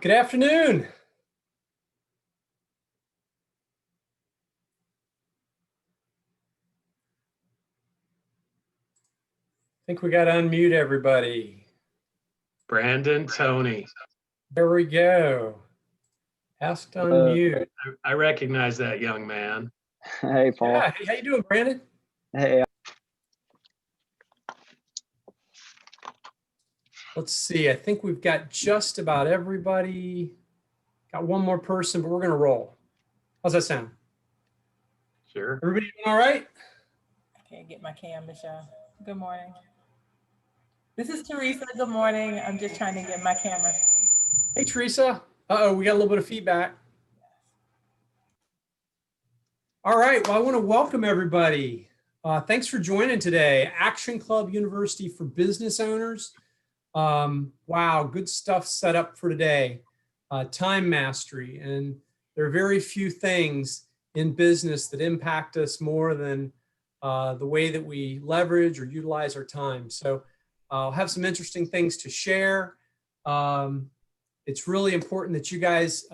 Good afternoon. I think we got to unmute everybody. Brandon, Tony. There we go. Ask to unmute. I recognize that young man. Hey, Paul. Yeah, hey, how you doing, Brandon? Hey. Let's see. I think we've got just about everybody. Got one more person, but we're going to roll. How's that sound? Sure. Everybody doing all right? I can't get my cam, Michelle. Good morning. This is Teresa. Good morning. I'm just trying to get my camera. Hey, Teresa. Uh-oh, we got a little bit of feedback. All right. Well, I want to welcome everybody. Thanks for joining today. Action Club University for Business Owners. Wow, good stuff set up for today. Time mastery. And there are very few things in business that impact us more than the way that we leverage or utilize our time. So I'll have some interesting things to share. It's really important that you guys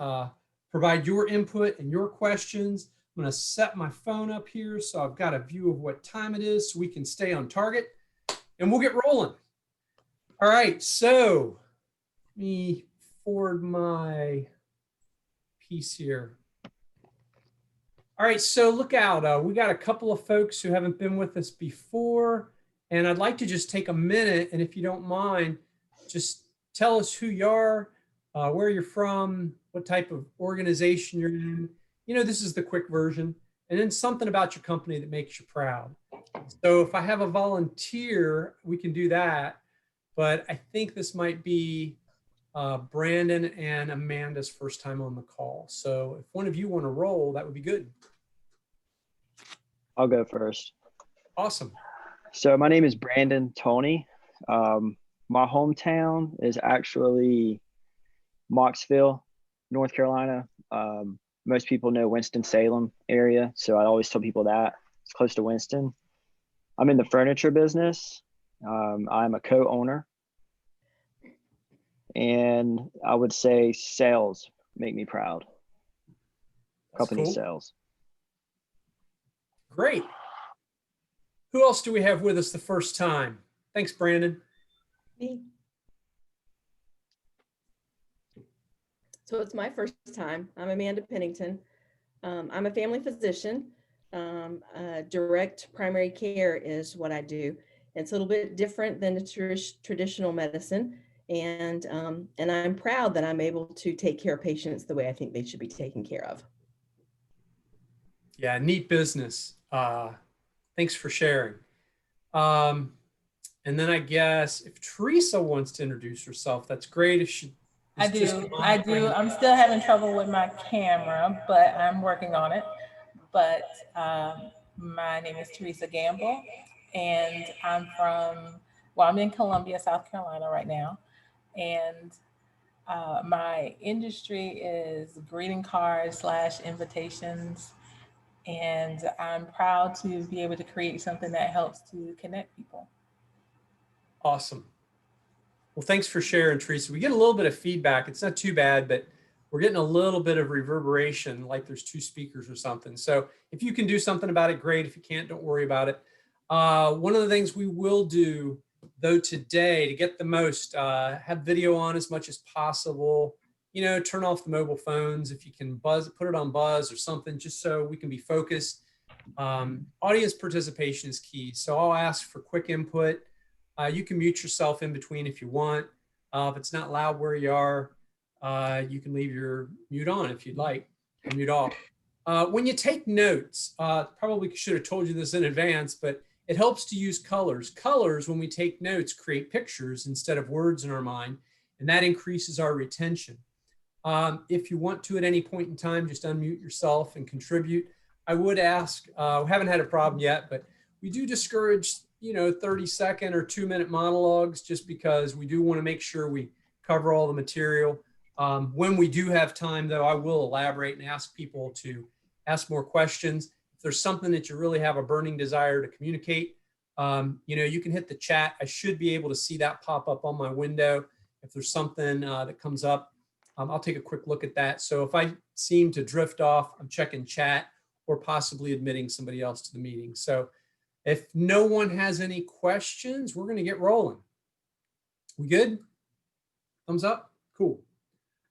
provide your input and your questions. I'm going to set my phone up here so I've got a view of what time it is so we can stay on target, and we'll get rolling. All right, so let me forward my piece here. All right, so look out. We got a couple of folks who haven't been with us before, and I'd like to just take a minute, and if you don't mind, just tell us who you are, where you're from, what type of organization you're in. You know, this is the quick version, and then something about your company that makes you proud. So if I have a volunteer, we can do that, but I think this might be Brandon and Amanda's first time on the call. So if one of you want to roll, that would be good. I'll go first. Awesome. So my name is Brandon Tony. My hometown is actually Mocksville, North Carolina. Most people know Winston-Salem area, so I always tell people that. It's close to Winston. I'm in the furniture business. I'm a co-owner. And I would say sales make me proud. That's Company cool. sales. Great. Who else do we have with us the first time? Thanks, Brandon. Me. So it's my first time. I'm Amanda Pennington. I'm a family physician. Direct primary care is what I do. It's a little bit different than the traditional medicine. And I'm proud that I'm able to take care of patients the way I think they should be taken care of. Yeah, neat business. Thanks for sharing. And then I guess if Teresa wants to introduce herself, that's great. If she, I do. I'm still having trouble with my camera, but I'm working on it. But my name is Teresa Gamble, and I'm in Columbia, South Carolina right now. And my industry is greeting cards / invitations. And I'm proud to be able to create something that helps to connect people. Awesome. Well, thanks for sharing, Teresa. We get a little bit of feedback. It's not too bad, but we're getting a little bit of reverberation, like there's two speakers or something. So if you can do something about it, great. If you can't, don't worry about it. One of the things we will do, though, today to get the most, have video on as much as possible. You know, turn off the mobile phones. If you can put it on buzz or something, just so we can be focused. Audience participation is key. So I'll ask for quick input. You can mute yourself in between if you want. If it's not loud where you are, you can leave your mute on if you'd like, or mute off. When you take notes, probably should have told you this in advance, but it helps to use colors. Colors, when we take notes, create pictures instead of words in our mind, and that increases our retention. If you want to at any point in time, just unmute yourself and contribute. I would ask, we haven't had a problem yet, but we do discourage 30-second or 2-minute monologues just because we do want to make sure we cover all the material. When we do have time, though, I will elaborate and ask people to ask more questions. If there's something that you really have a burning desire to communicate, you can hit the chat. I should be able to see that pop up on my window. If there's something that comes up, I'll take a quick look at that. So if I seem to drift off, I'm checking chat or possibly admitting somebody else to the meeting. So if no one has any questions, we're going to get rolling. We good? Thumbs up? Cool.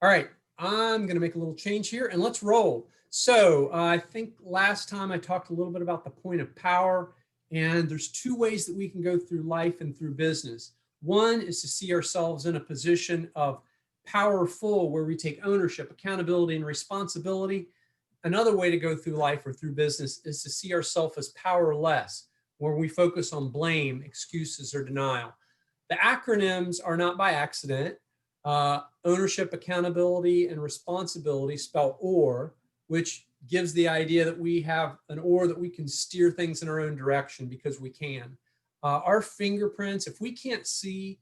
All right, I'm going to make a little change here and let's roll. So I think last time I talked a little bit about the point of power, and there's two ways that we can go through life and through business. One is to see ourselves in a position of powerful, where we take ownership, accountability, and responsibility. Another way to go through life or through business is to see ourselves as powerless, where we focus on blame, excuses, or denial. The acronyms are not by accident. Ownership, accountability, and responsibility spell OR, which gives the idea that we have an OR that we can steer things in our own direction because we can. Our fingerprints, if we can't see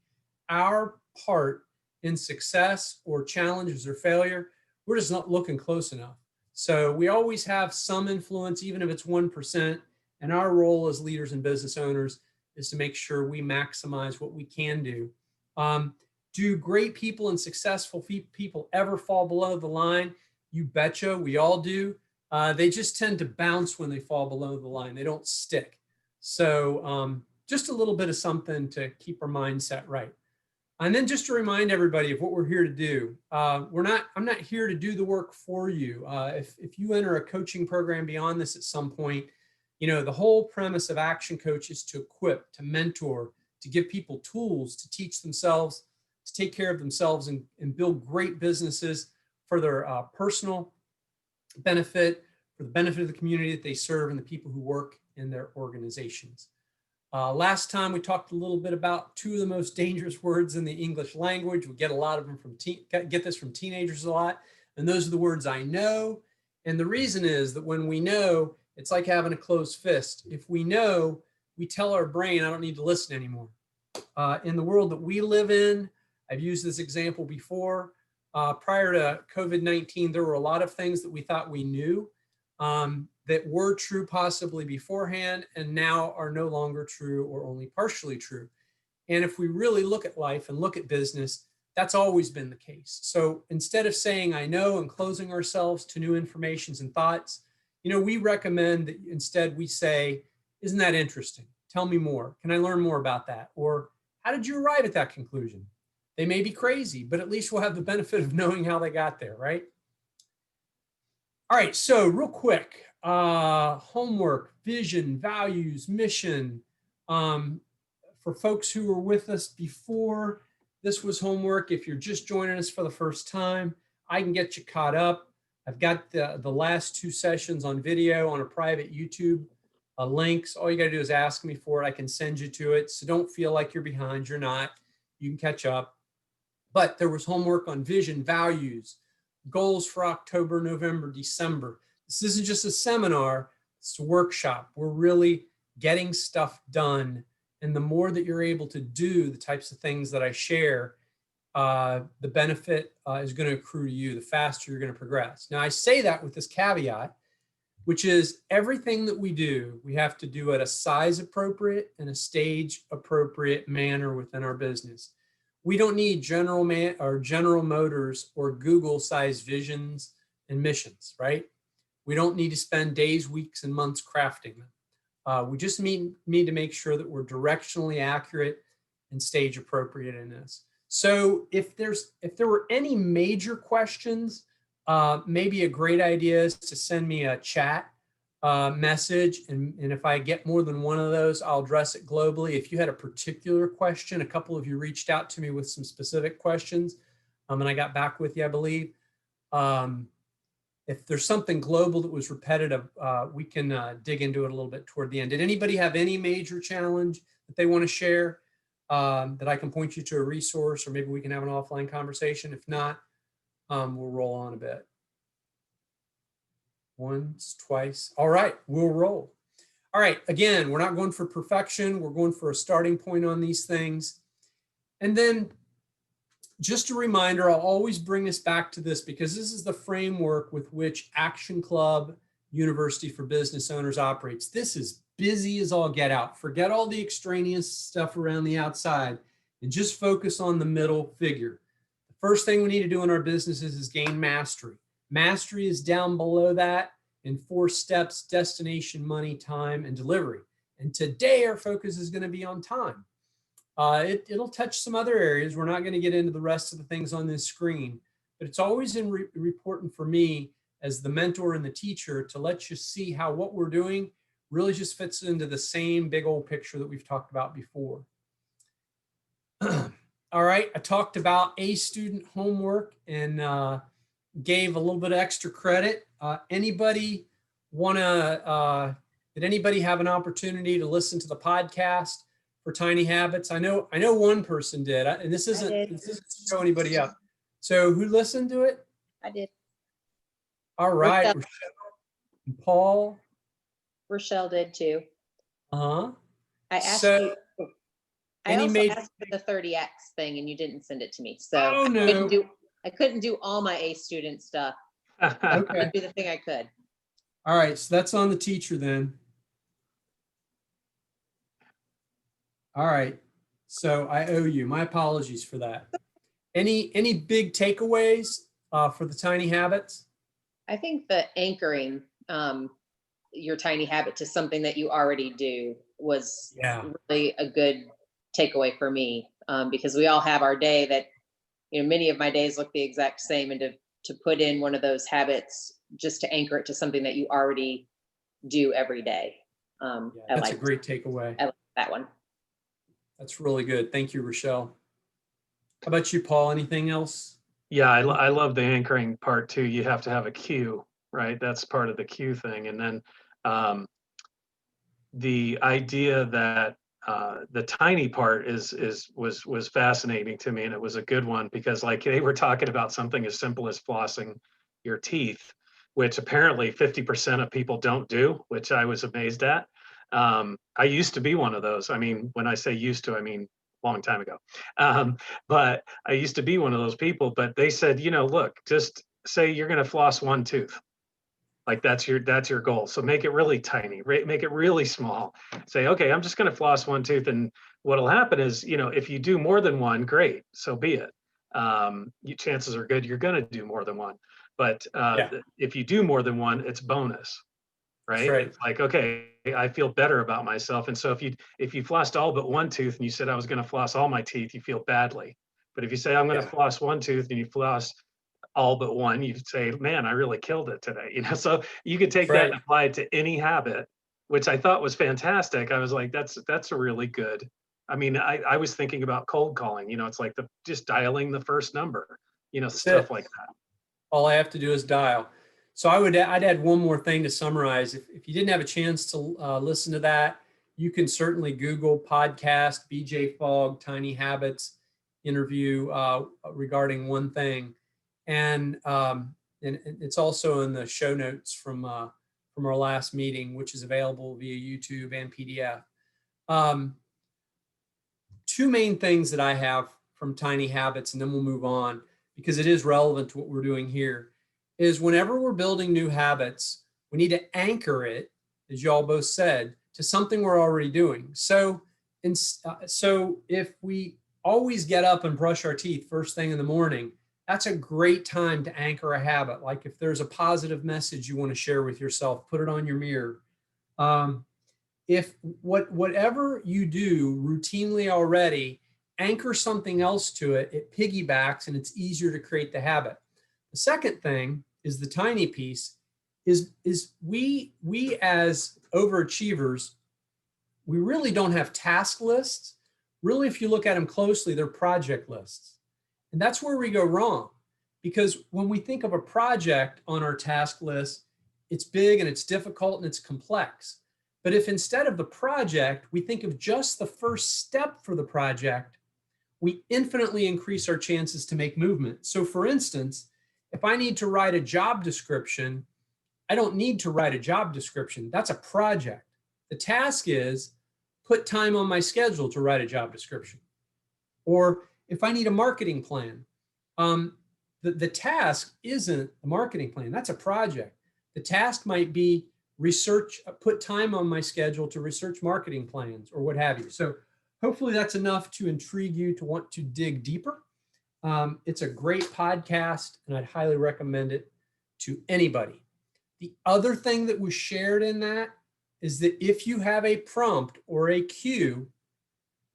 our part in success or challenges or failure, we're just not looking close enough. So we always have some influence, even if it's 1%. And our role as leaders and business owners is to make sure we maximize what we can do. Do great people and successful people ever fall below the line? You betcha, we all do. They just tend to bounce when they fall below the line. They don't stick. So just a little bit of something to keep our mindset right. And then just to remind everybody of what we're here to do. I'm not here to do the work for you. If you enter a coaching program beyond this at some point, you know, the whole premise of Action Coach is to equip, to mentor, to give people tools to teach themselves, to take care of themselves and build great businesses for their personal benefit, for the benefit of the community that they serve and the people who work in their organizations. Last time we talked a little bit about two of the most dangerous words in the English language. We get a lot of them get this from teenagers a lot. And those are the words I know. And the reason is that when we know, it's like having a closed fist. If we know, we tell our brain, I don't need to listen anymore. In the world that we live in, I've used this example before. Prior to COVID-19, there were a lot of things that we thought we knew that were true possibly beforehand and now are no longer true or only partially true. And if we really look at life and look at business, that's always been the case. So instead of saying I know and closing ourselves to new informations and thoughts, you know, we recommend that instead we say, isn't that interesting? Tell me more. Can I learn more about that? Or how did you arrive at that conclusion? They may be crazy, but at least we'll have the benefit of knowing how they got there, right? All right, so real quick, homework, vision, values, mission. For folks who were with us before, this was homework. If you're just joining us for the first time, I can get you caught up. I've got the last two sessions on video on a private YouTube links. All you got to do is ask me for it. I can send you to it. So don't feel like you're behind. You're not. You can catch up. But there was homework on vision, values, goals for October, November, December. This isn't just a seminar, it's a workshop. We're really getting stuff done. And the more that you're able to do the types of things that I share, the benefit is going to accrue to you, the faster you're going to progress. Now, I say that with this caveat, which is everything that we do, we have to do at a size appropriate and a stage appropriate manner within our business. We don't need General Motors or Google sized visions and missions, right? We don't need to spend days, weeks, and months crafting them. We just need to make sure that we're directionally accurate and stage appropriate in this. So if there were any major questions, maybe a great idea is to send me a chat message. And if I get more than one of those, I'll address it globally. If you had a particular question, a couple of you reached out to me with some specific questions, and I got back with you, I believe. If there's something global that was repetitive, we can dig into it a little bit toward the end. Did anybody have any major challenge that they want to share that I can point you to a resource, or maybe we can have an offline conversation? If not, we'll roll on a bit. Once, twice. All right, we'll roll. All right, again, we're not going for perfection. We're going for a starting point on these things. And then just a reminder, I'll always bring us back to this because this is the framework with which Action Club University for Business Owners operates. This is busy as all get out. Forget all the extraneous stuff around the outside and just focus on the middle figure. The First thing we need to do in our businesses is gain mastery. Mastery is down below that in 4 steps: destination, money, time, and delivery. And today our focus is going to be on time. It'll touch some other areas. We're not going to get into the rest of the things on this screen, but it's always important for me as the mentor and the teacher to let you see how what we're doing really just fits into the same big old picture that we've talked about before. All right, I talked about a student homework and gave a little bit of extra credit. Anybody want to, did anybody have an opportunity to listen to the podcast for Tiny Habits? I know one person did, and this isn't to show anybody up. So who listened to it? I did. All right, Rochelle. Rochelle and Paul. Rochelle did too. Uh-huh. I asked So, you. I and he also made- asked for the 30X thing and you didn't send it to me. So Oh, no. I couldn't do all my A student stuff. Okay. I do the thing I could. All right, so that's on the teacher then. All right, so I owe you. My apologies for that. Any big takeaways for the Tiny Habits? I think the anchoring your tiny habit to something that you already do was really a good takeaway for me, because we all have our day that, many of my days look the exact same, and to put in one of those habits just to anchor it to something that you already do every day. That's a great takeaway. I like that one. That's really good. Thank you, Rochelle. How about you, Paul? Anything else? Yeah, I love the anchoring part too. You have to have a cue, right? That's part of the cue thing. And then the idea that the tiny part was fascinating to me, and it was a good one because, like, they were talking about something as simple as flossing your teeth, which apparently 50% of people don't do, which I was amazed at. I used to be one of those. I mean, when I say used to, I mean long time ago. But I used to be one of those people. But they said, look, just say you're going to floss one tooth. Like that's your goal. So make it really tiny, make it really small. Say, okay, I'm just going to floss one tooth. And what'll happen is, if you do more than one, great, so be it. Chances are good you're going to do more than one. But if you do more than one, it's bonus, right? It's like, okay, I feel better about myself. And so if you flossed all but one tooth and you said I was going to floss all my teeth, you feel badly. But if you say I'm going to floss one tooth and you floss all but one, you'd say, man, I really killed it today. So you could take that and apply it to any habit, which I thought was fantastic. I was like, that's a really good. I mean, I was thinking about cold calling, it's like just dialing the first number, stuff like that. All I have to do is dial. So I'd add one more thing to summarize. If you didn't have a chance to listen to that, you can certainly Google podcast, BJ Fogg, Tiny Habits interview regarding one thing. And it's also in the show notes from our last meeting, which is available via YouTube and PDF. Two main things that I have from Tiny Habits, and then we'll move on because it is relevant to what we're doing here, is whenever we're building new habits, we need to anchor it, as you all both said, to something we're already doing. So if we always get up and brush our teeth first thing in the morning, that's a great time to anchor a habit. Like if there's a positive message you want to share with yourself, put it on your mirror. If whatever you do routinely already, anchor something else to it, it piggybacks and it's easier to create the habit. The second thing is the tiny piece is we as overachievers, we really don't have task lists. Really, if you look at them closely, they're project lists. And that's where we go wrong, because when we think of a project on our task list, it's big and it's difficult and it's complex. But if instead of the project, we think of just the first step for the project, we infinitely increase our chances to make movement. So for instance, if I need to write a job description, I don't need to write a job description. That's a project. The task is put time on my schedule to write a job description. Or if I need a marketing plan, the task isn't a marketing plan. That's a project. The task might be put time on my schedule to research marketing plans or what have you. So hopefully that's enough to intrigue you to want to dig deeper. It's a great podcast, and I'd highly recommend it to anybody. The other thing that was shared in that is that if you have a prompt or a cue,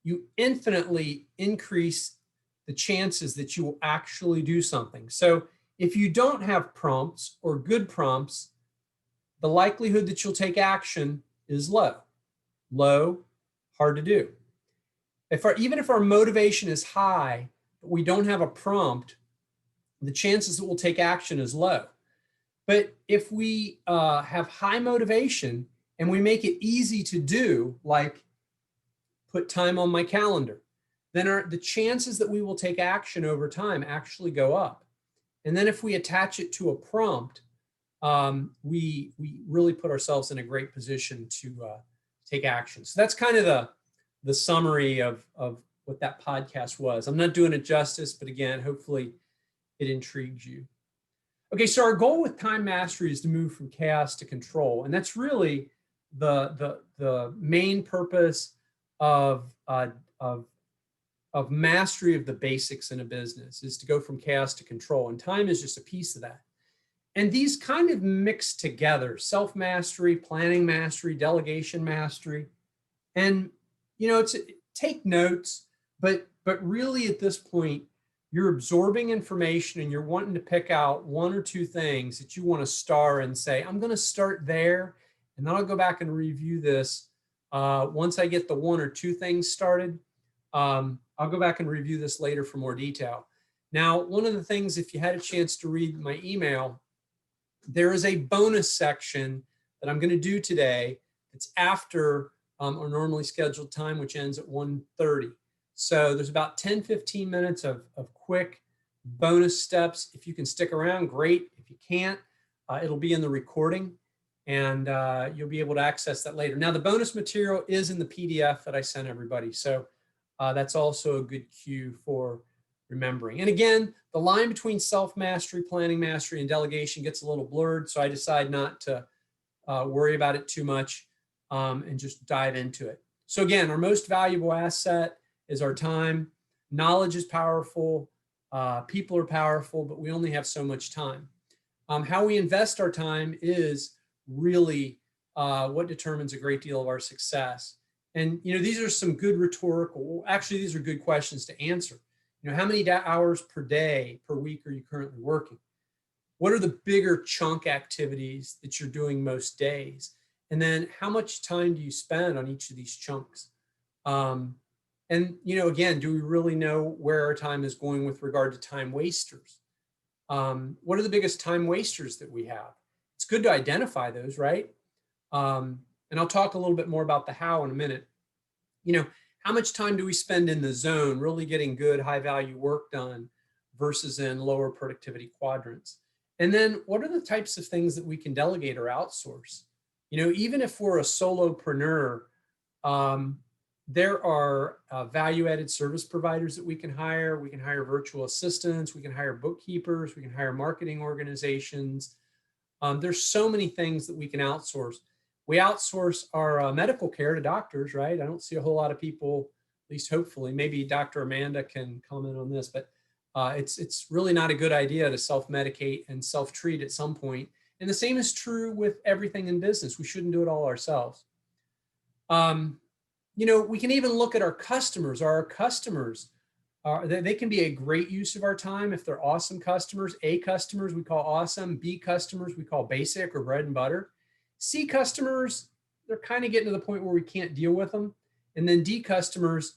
you infinitely increase the chances that you will actually do something. So if you don't have prompts or good prompts, the likelihood that you'll take action is low. Low, hard to do. Even if our motivation is high, but we don't have a prompt, the chances that we'll take action is low. But if we have high motivation and we make it easy to do, like put time on my calendar, then the chances that we will take action over time actually go up. And then if we attach it to a prompt, we really put ourselves in a great position to take action. So that's kind of the summary of what that podcast was. I'm not doing it justice, but again, hopefully it intrigues you. Okay, so our goal with Time Mastery is to move from chaos to control, and that's really the main purpose of mastery of the basics in a business, is to go from chaos to control, and time is just a piece of that. And these kind of mix together: self-mastery, planning mastery, delegation mastery. And take notes, but really at this point, you're absorbing information and you're wanting to pick out one or two things that you want to star and say, I'm going to start there, and then I'll go back and review this. Once I get the one or two things started, I'll go back and review this later for more detail. Now, one of the things, if you had a chance to read my email, there is a bonus section that I'm going to do today. It's after our normally scheduled time, which ends at 1:30. So there's about 10-15 minutes of quick bonus steps. If you can stick around, great. If you can't, it'll be in the recording, and you'll be able to access that later. Now, the bonus material is in the PDF that I sent everybody. So that's also a good cue for remembering. And again, the line between self-mastery, planning mastery, and delegation gets a little blurred. So I decide not to worry about it too much and just dive into it. So again, our most valuable asset is our time. Knowledge is powerful. People are powerful, but we only have so much time. How we invest our time is really what determines a great deal of our success. And these are some good actually, these are good questions to answer. How many hours per day, per week are you currently working? What are the bigger chunk activities that you're doing most days? And then how much time do you spend on each of these chunks? And again, do we really know where our time is going with regard to time wasters? What are the biggest time wasters that we have? It's good to identify those, right? And I'll talk a little bit more about the how in a minute. How much time do we spend in the zone, really getting good, high value work done versus in lower productivity quadrants? And then what are the types of things that we can delegate or outsource? Even if we're a solopreneur, there are value-added service providers that we can hire. We can hire virtual assistants. We can hire bookkeepers. We can hire marketing organizations. There's so many things that we can outsource. We outsource our medical care to doctors, right? I don't see a whole lot of people, at least hopefully, maybe Dr. Amanda can comment on this, but it's really not a good idea to self-medicate and self-treat at some point. And the same is true with everything in business. We shouldn't do it all ourselves. We can even look at our customers. Our customers, they can be a great use of our time if they're awesome customers. A customers we call awesome. B customers we call basic or bread and butter. C customers, they're kind of getting to the point where we can't deal with them. And then D customers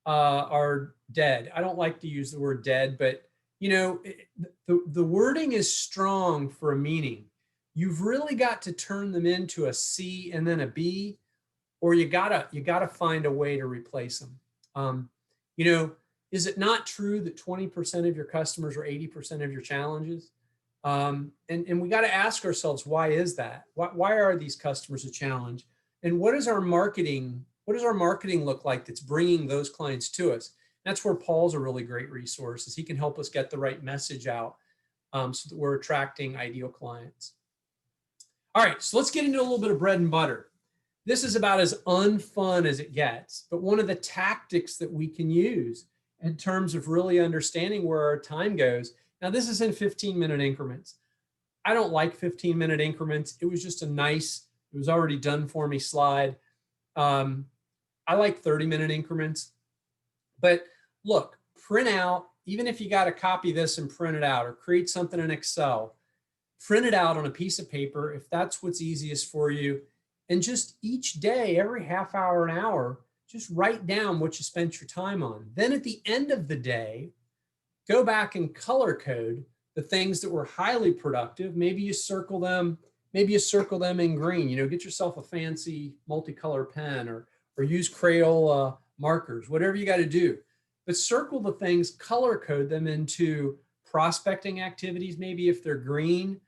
are dead. I don't like to use the word dead, but the wording is strong for a meaning. You've really got to turn them into a C and then a B, or you gotta find a way to replace them. Is it not true that 20% of your customers are 80% of your challenges? And we got to ask ourselves, why is that? Why are these customers a challenge? And what is our marketing look like that's bringing those clients to us? That's where Paul's a really great resource, is he can help us get the right message out so that we're attracting ideal clients. All right, so let's get into a little bit of bread and butter. This is about as unfun as it gets, but one of the tactics that we can use in terms of really understanding where our time goes. Now, this is in 15-minute increments. I don't like 15-minute increments. It was just a nice, it was already done for me slide. I like 30-minute increments. But look, print out, even if you got to copy this and print it out or create something in Excel, print it out on a piece of paper if that's what's easiest for you. And just each day, every half hour, an hour, just write down what you spent your time on. Then at the end of the day, go back and color code the things that were highly productive. Maybe you circle them in green. Get yourself a fancy multicolor pen or use Crayola markers, whatever you got to do. But circle the things, color code them into prospecting activities, maybe if they're green,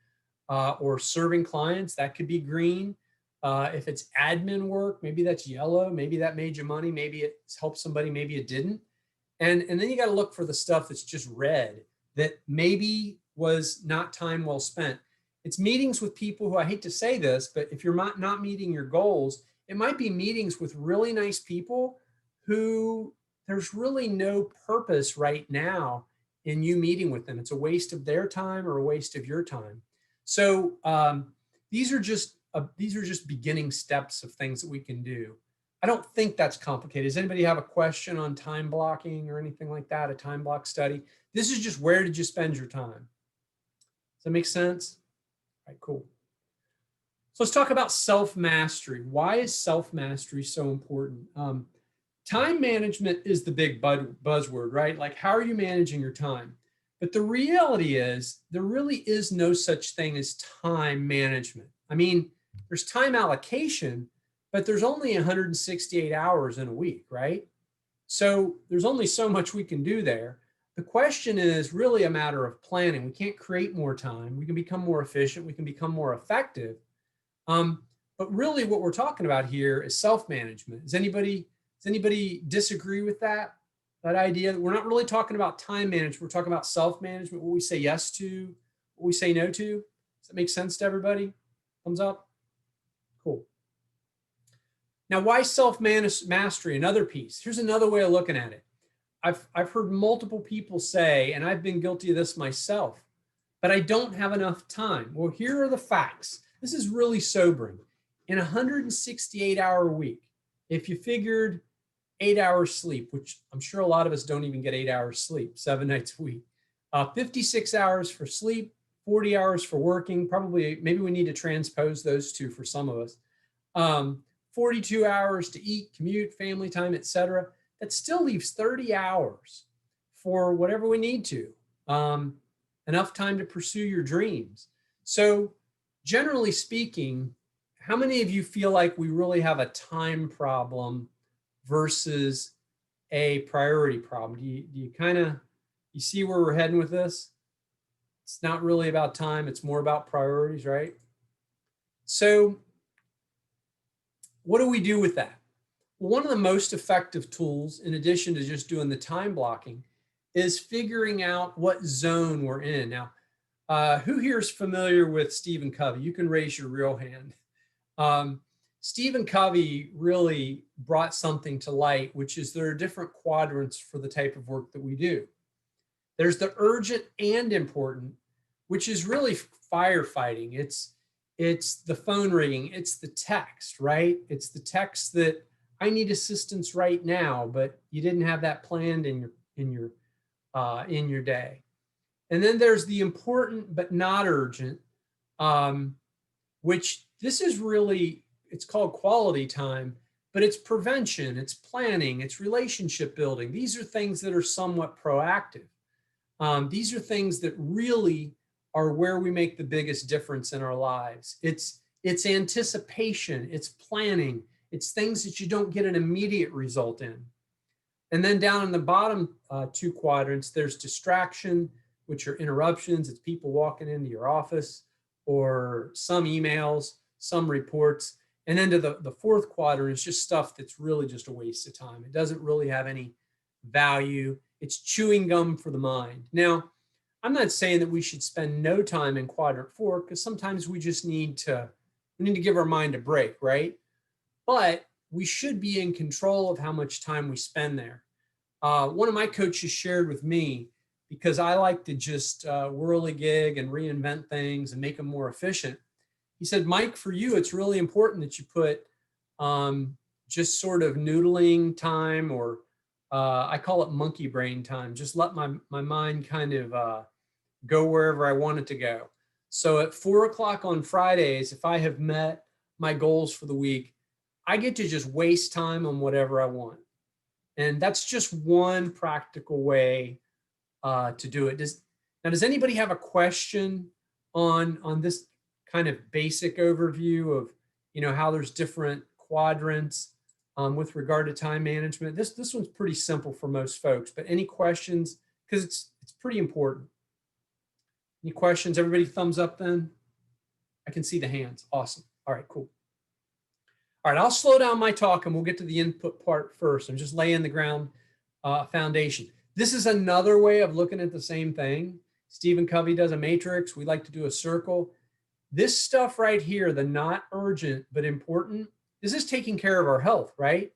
or serving clients, that could be green. If it's admin work, maybe that's yellow. Maybe that made you money. Maybe it helped somebody. Maybe it didn't. And then you got to look for the stuff that's just red that maybe was not time well spent. It's meetings with people who, I hate to say this, but if you're not meeting your goals, it might be meetings with really nice people who there's really no purpose right now in you meeting with them. It's a waste of their time or a waste of your time. So these are just beginning steps of things that we can do. I don't think that's complicated. Does anybody have a question on time blocking or anything like that, a time block study? This is just, where did you spend your time? Does that make sense? All right, cool. So let's talk about self-mastery. Why is self-mastery so important? Time management is the big buzzword, right? Like, how are you managing your time? But the reality is, there really is no such thing as time management. I mean, there's time allocation, but there's only 168 hours in a week, right? So there's only so much we can do there. The question is really a matter of planning. We can't create more time. We can become more efficient. We can become more effective. But really what we're talking about here is self-management. Does anybody disagree with that idea? We're not really talking about time management. We're talking about self-management, what we say yes to, what we say no to. Does that make sense to everybody? Thumbs up. Cool. Now, why self-mastery? Another piece. Here's another way of looking at it. I've heard multiple people say, and I've been guilty of this myself, but I don't have enough time. Well, here are the facts. This is really sobering. In a 168-hour week, if you figured 8 hours sleep, which I'm sure a lot of us don't even get 8 hours sleep, 7 nights a week, 56 hours for sleep, 40 hours for working, probably, maybe we need to transpose those two for some of us, 42 hours to eat, commute, family time, etc. That still leaves 30 hours for whatever we need to, enough time to pursue your dreams. So generally speaking, how many of you feel like we really have a time problem versus a priority problem? Do you see where we're heading with this? It's not really about time. It's more about priorities, right? So what do we do with that? Well, one of the most effective tools, in addition to just doing the time blocking, is figuring out what zone we're in. Now, who here is familiar with Stephen Covey? You can raise your real hand. Stephen Covey really brought something to light, which is there are different quadrants for the type of work that we do. There's the urgent and important, which is really firefighting. It's the phone ringing. It's the text, right? It's the text that I need assistance right now, but you didn't have that planned in your day. And then there's the important but not urgent, which this is really, it's called quality time, but it's prevention, it's planning, it's relationship building. These are things that are somewhat proactive. These are things that really are where we make the biggest difference in our lives. It's anticipation, it's planning, it's things that you don't get an immediate result in. And then down in the bottom two quadrants, there's distraction, which are interruptions. It's people walking into your office or some emails, some reports. And then to the fourth quadrant is just stuff that's really just a waste of time. It doesn't really have any value. It's chewing gum for the mind. Now, I'm not saying that we should spend no time in quadrant 4, because sometimes we just need to give our mind a break, right? But we should be in control of how much time we spend there. one of my coaches shared with me, because I like to just whirligig and reinvent things and make them more efficient. He said, Mike, for you, it's really important that you put just sort of noodling time, or I call it monkey brain time. Just let my mind kind of go wherever I want it to go. So at 4 o'clock on Fridays, if I have met my goals for the week, I get to just waste time on whatever I want. And that's just one practical way to do it. Does anybody have a question on this kind of basic overview of, how there's different quadrants with regard to time management? This one's pretty simple for most folks, but any questions? Because it's pretty important. Any questions? Everybody thumbs up then? I can see the hands. Awesome. All right, cool. All right, I'll slow down my talk and we'll get to the input part first. I'm just laying the ground foundation. This is another way of looking at the same thing. Stephen Covey does a matrix. We like to do a circle. This stuff right here, the not urgent but important, this is taking care of our health, right?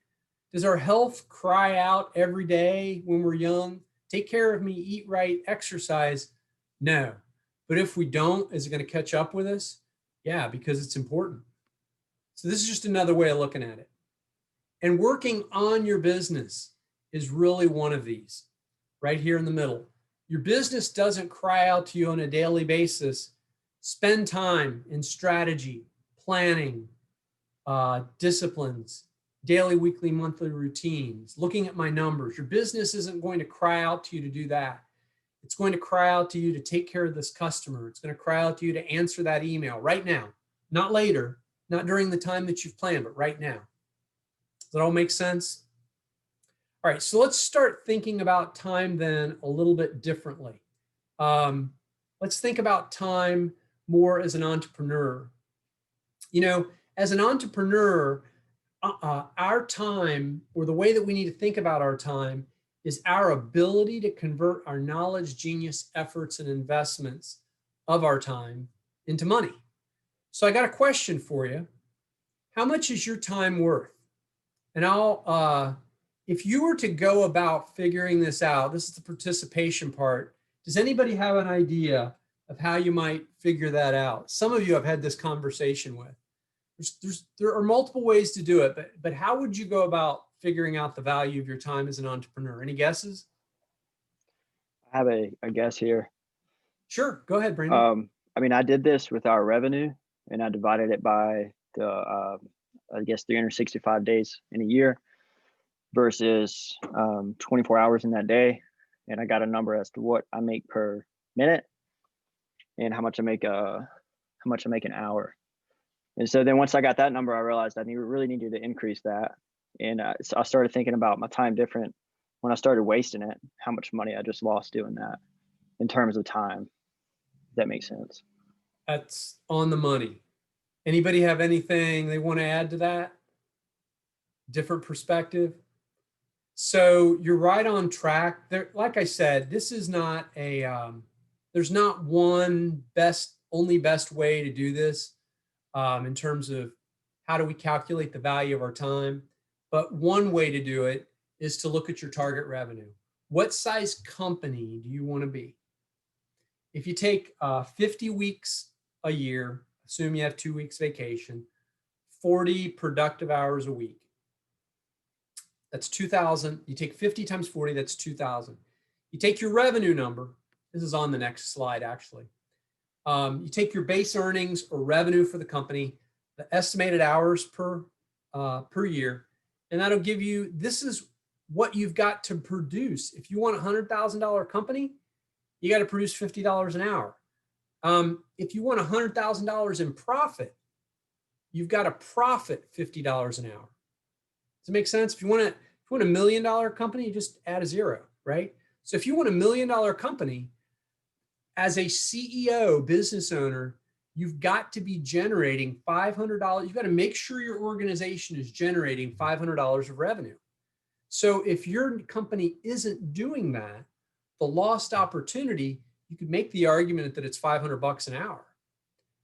Does our health cry out every day when we're young? Take care of me, eat right, exercise? No. But if we don't, is it going to catch up with us? Yeah, because it's important. So this is just another way of looking at it. And working on your business is really one of these, right here in the middle. Your business doesn't cry out to you on a daily basis. Spend time in strategy, planning, disciplines, daily, weekly, monthly routines, looking at my numbers. Your business isn't going to cry out to you to do that. It's going to cry out to you to take care of this customer. It's going to cry out to you to answer that email right now, not later, not during the time that you've planned, but right now. Does that all make sense? All right, so let's start thinking about time then a little bit differently. Let's think about time more as an entrepreneur. As an entrepreneur, our time, or the way that we need to think about our time, is our ability to convert our knowledge, genius, efforts, and investments of our time into money. So I got a question for you. How much is your time worth? And if you were to go about figuring this out, this is the participation part. Does anybody have an idea of how you might figure that out? Some of you I've had this conversation with. There are multiple ways to do it, but how would you go about figuring out the value of your time as an entrepreneur? Any guesses? I have a guess here. Sure, go ahead, Brandon. I did this with our revenue, and I divided it by the, 365 days in a year versus 24 hours in that day. And I got a number as to what I make per minute and how much I make an hour. And so then once I got that number, I realized I really needed to increase that. And so I started thinking about my time different when I started wasting it, how much money I just lost doing that in terms of time. If that makes sense. That's on the money. Anybody have anything they want to add to that? Different perspective? So you're right on track. There, like I said, this is not there's not one only best way to do this in terms of how do we calculate the value of our time. But one way to do it is to look at your target revenue. What size company do you want to be? If you take 50 weeks a year, assume you have 2 weeks vacation, 40 productive hours a week. That's 2,000. You take 50 times 40, that's 2,000. You take your revenue number. This is on the next slide, actually. You take your base earnings or revenue for the company, the estimated hours per year, and that'll give you, this is what you've got to produce. If you want a $100,000 company, you got to produce $50 an hour. If you want $100,000 in profit, you've got to profit $50 an hour. Does it make sense? If you want a $1 million company, you just add a zero, right? So if you want $1 million company, as a CEO, business owner, you've got to be generating $500. You've got to make sure your organization is generating $500 of revenue. So if your company isn't doing that, the lost opportunity, you could make the argument that it's $500 an hour.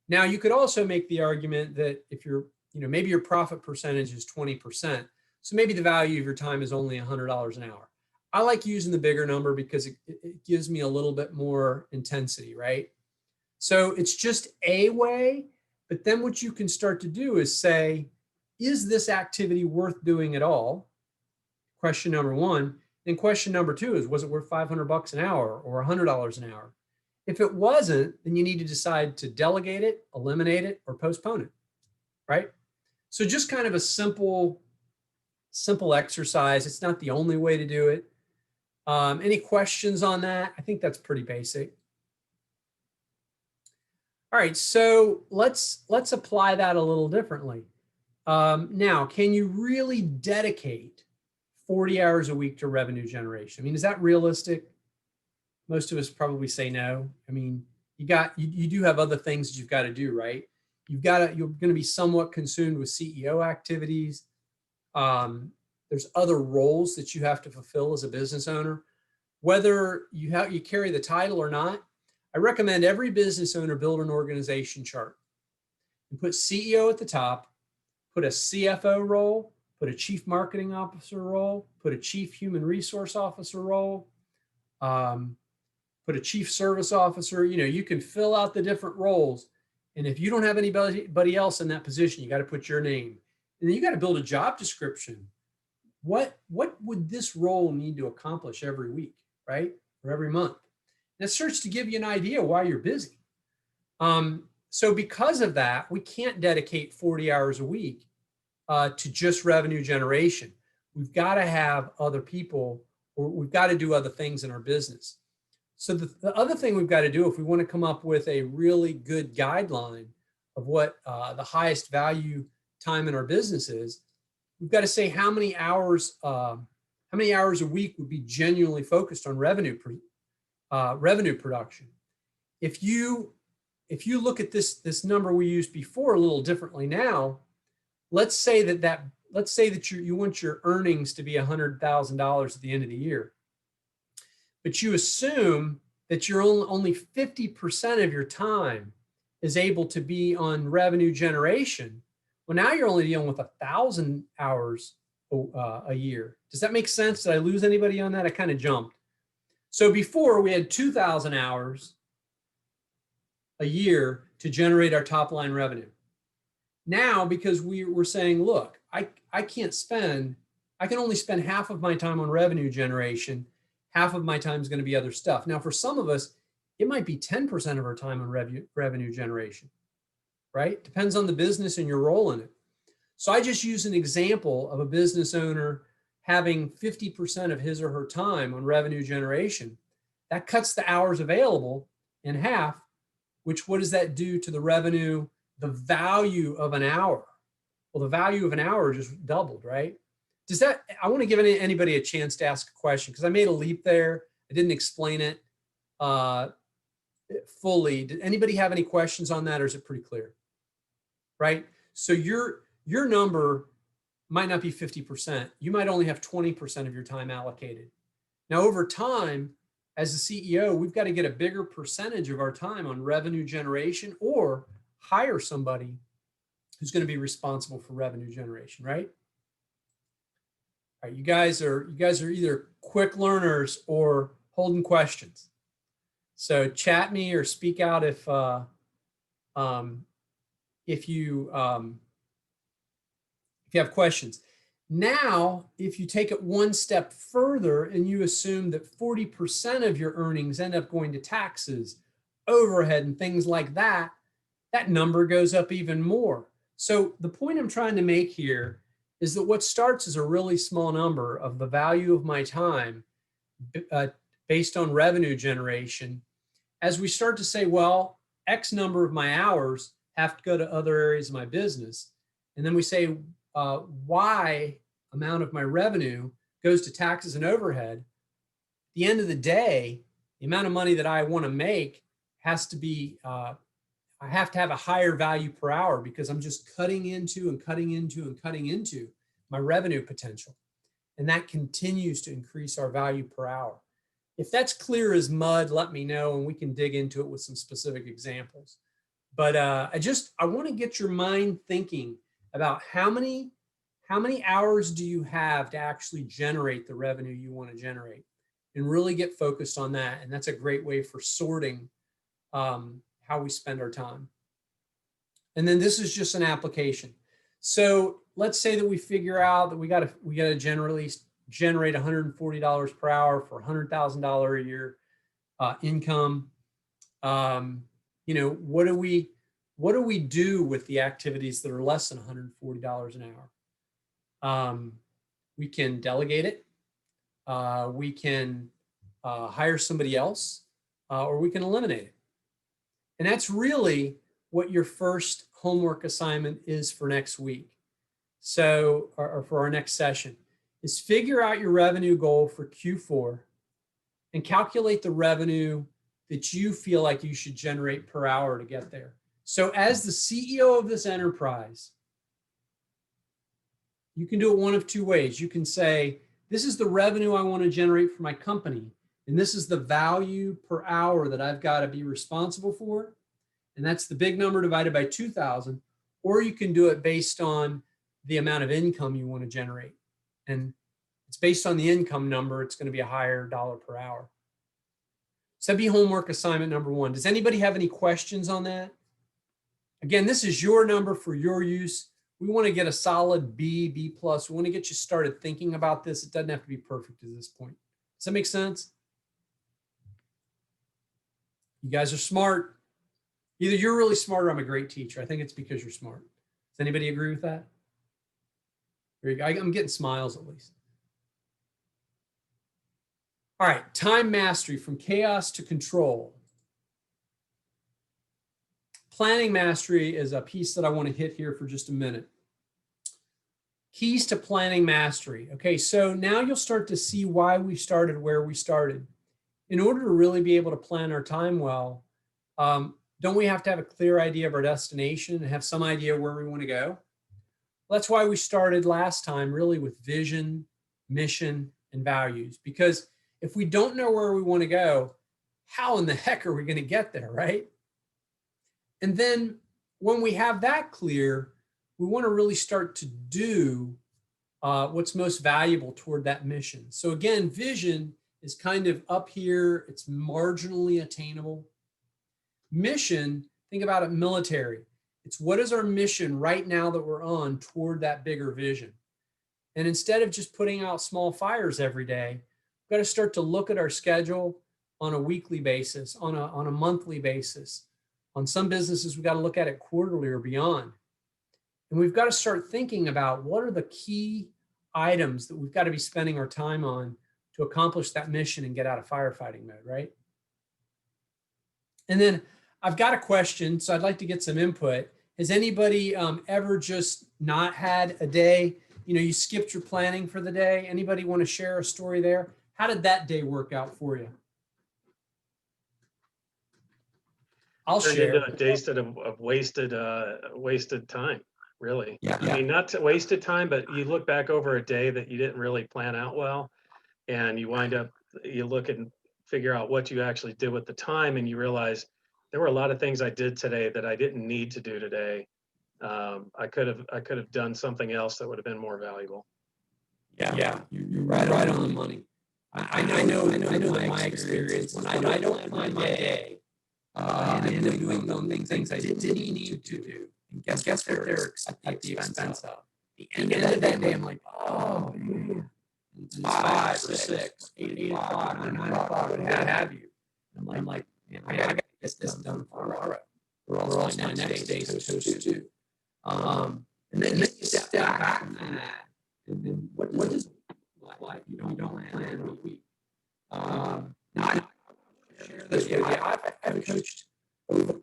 Now, you could also make the argument that if you're, maybe your profit percentage is 20%. So maybe the value of your time is only $100 an hour. I like using the bigger number because it gives me a little bit more intensity, right? So it's just a way, but then what you can start to do is say, is this activity worth doing at all? Question number one. And question number two is, was it worth $500 an hour or $100 an hour? If it wasn't, then you need to decide to delegate it, eliminate it, or postpone it, right? So just kind of a simple exercise. It's not the only way to do it. Any questions on that? I think that's pretty basic. All right, so let's apply that a little differently. Now, can you really dedicate 40 hours a week to revenue generation? I mean, is that realistic? Most of us probably say no. I mean, you do have other things that you've got to do, right? You're going to be somewhat consumed with CEO activities. There's other roles that you have to fulfill as a business owner. Whether you carry the title or not, I recommend every business owner build an organization chart and put CEO at the top, put a CFO role, put a chief marketing officer role, put a chief human resource officer role, put a chief service officer. You can fill out the different roles. And if you don't have anybody else in that position, you got to put your name. And then you got to build a job description. What would this role need to accomplish every week, right? Or every month? That starts to give you an idea why you're busy. So because of that, we can't dedicate 40 hours a week to just revenue generation. We've got to have other people, or we've got to do other things in our business. So the other thing we've got to do, if we want to come up with a really good guideline of what the highest value time in our business is, we've got to say how many hours a week would be genuinely focused on revenue production. If you look at this number we used before a little differently now, let's say that you want your earnings to be $100,000 at the end of the year, but you assume that you're only 50% of your time is able to be on revenue generation. Well, now you're only dealing with 1,000 hours a year. Does that make sense? Did I lose anybody on that? I kind of jumped. So before we had 2,000 hours a year to generate our top line revenue. Now, because we're saying, look, I can only spend half of my time on revenue generation. Half of my time is going to be other stuff. Now, for some of us, it might be 10% of our time on revenue generation, right? Depends on the business and your role in it. So I just use an example of a business owner having 50% of his or her time on revenue generation. That cuts the hours available in half, which what does that do to the revenue, the value of an hour? Well, the value of an hour just doubled, right? I want to give anybody a chance to ask a question because I made a leap there. I didn't explain it fully. Did anybody have any questions on that, or is it pretty clear? Right? So your number might not be 50%. You might only have 20% of your time allocated. Now, over time, as the CEO, we've got to get a bigger percentage of our time on revenue generation or hire somebody who's going to be responsible for revenue generation, right? All right, you guys are either quick learners or holding questions. So chat me or speak out if you have questions. Now, if you take it one step further and you assume that 40% of your earnings end up going to taxes, overhead, and things like that, that number goes up even more. So the point I'm trying to make here is that what starts as a really small number of the value of my time based on revenue generation, as we start to say, well, X number of my hours have to go to other areas of my business. And then we say, Y amount of my revenue goes to taxes and overhead. At the end of the day, the amount of money that I want to make has to be, I have to have a higher value per hour because I'm just cutting into and cutting into and cutting into my revenue potential. And that continues to increase our value per hour. If that's clear as mud, let me know and we can dig into it with some specific examples. But I want to get your mind thinking about how many how many hours do you have to actually generate the revenue you want to generate? And really get focused on that. And that's a great way for sorting how we spend our time. And then this is just an application. So let's say that we figure out that we got to generally generate $140 per hour for $100,000 a year income. You know, what do we do with the activities that are less than $140 an hour? We can delegate it. We can hire somebody else, or we can eliminate it. And that's really what your first homework assignment is for next week. So, or for our next session, is figure out your revenue goal for Q4 and calculate the revenue that you feel like you should generate per hour to get there. So as the CEO of this enterprise, you can do it one of two ways. You can say, this is the revenue I want to generate for my company, and this is the value per hour that I've got to be responsible for. And that's the big number divided by 2,000. Or you can do it based on the amount of income you want to generate. And it's based on the income number. It's going to be a higher dollar per hour. So that'd be homework assignment number one. Does anybody have any questions on that? Again, this is your number for your use. We want to get a solid B, B plus. We want to get you started thinking about this. It doesn't have to be perfect at this point. Does that make sense? You guys are smart. Either you're really smart or I'm a great teacher. I think it's because you're smart. Does anybody agree with that? There you go. I'm getting smiles at least. All right, time mastery, from chaos to control. Planning mastery is a piece that I want to hit here for just a minute. Keys to planning mastery. Okay, so now you'll start to see why we started where we started. In order to really be able to plan our time well, don't we have to have a clear idea of our destination and have some idea where we want to go? That's why we started last time really with vision, mission, and values. Because if we don't know where we want to go, how in the heck are we going to get there, right? And then when we have that clear, we want to really start to do what's most valuable toward that mission. So again, vision is kind of up here. It's marginally attainable. Mission, think about it military. It's what is our mission right now that we're on toward that bigger vision. And instead of just putting out small fires every day, we've got to start to look at our schedule on a weekly basis, on a monthly basis. On some businesses, we've got to look at it quarterly or beyond. And we've got to start thinking about what are the key items that we've got to be spending our time on to accomplish that mission and get out of firefighting mode, right? And then I've got a question, so I'd like to get some input. Has anybody ever just not had a day, you skipped your planning for the day? Anybody want to share a story there? How did that day work out for you? I'll share. A taste of wasted time, really. Yeah. I mean, not wasted time, but you look back over a day that you didn't really plan out well, and you look and figure out what you actually did with the time, and you realize there were a lot of things I did today that I didn't need to do today. I could have done something else that would have been more valuable. Yeah, you're right on the money. I know my experience. When I don't plan my day, I end up doing things I didn't need to do. And guess what they're at the expense of? The end of that day, I'm like, oh man, it's 5 or 6, 8 o'clock, 9 o'clock, what have you. I'm like, man, I gotta get this done tomorrow. Or else my next day is toast too. And then you step back from that. And then what does it look like? You don't plan a week. Now I share this with you. I've coached over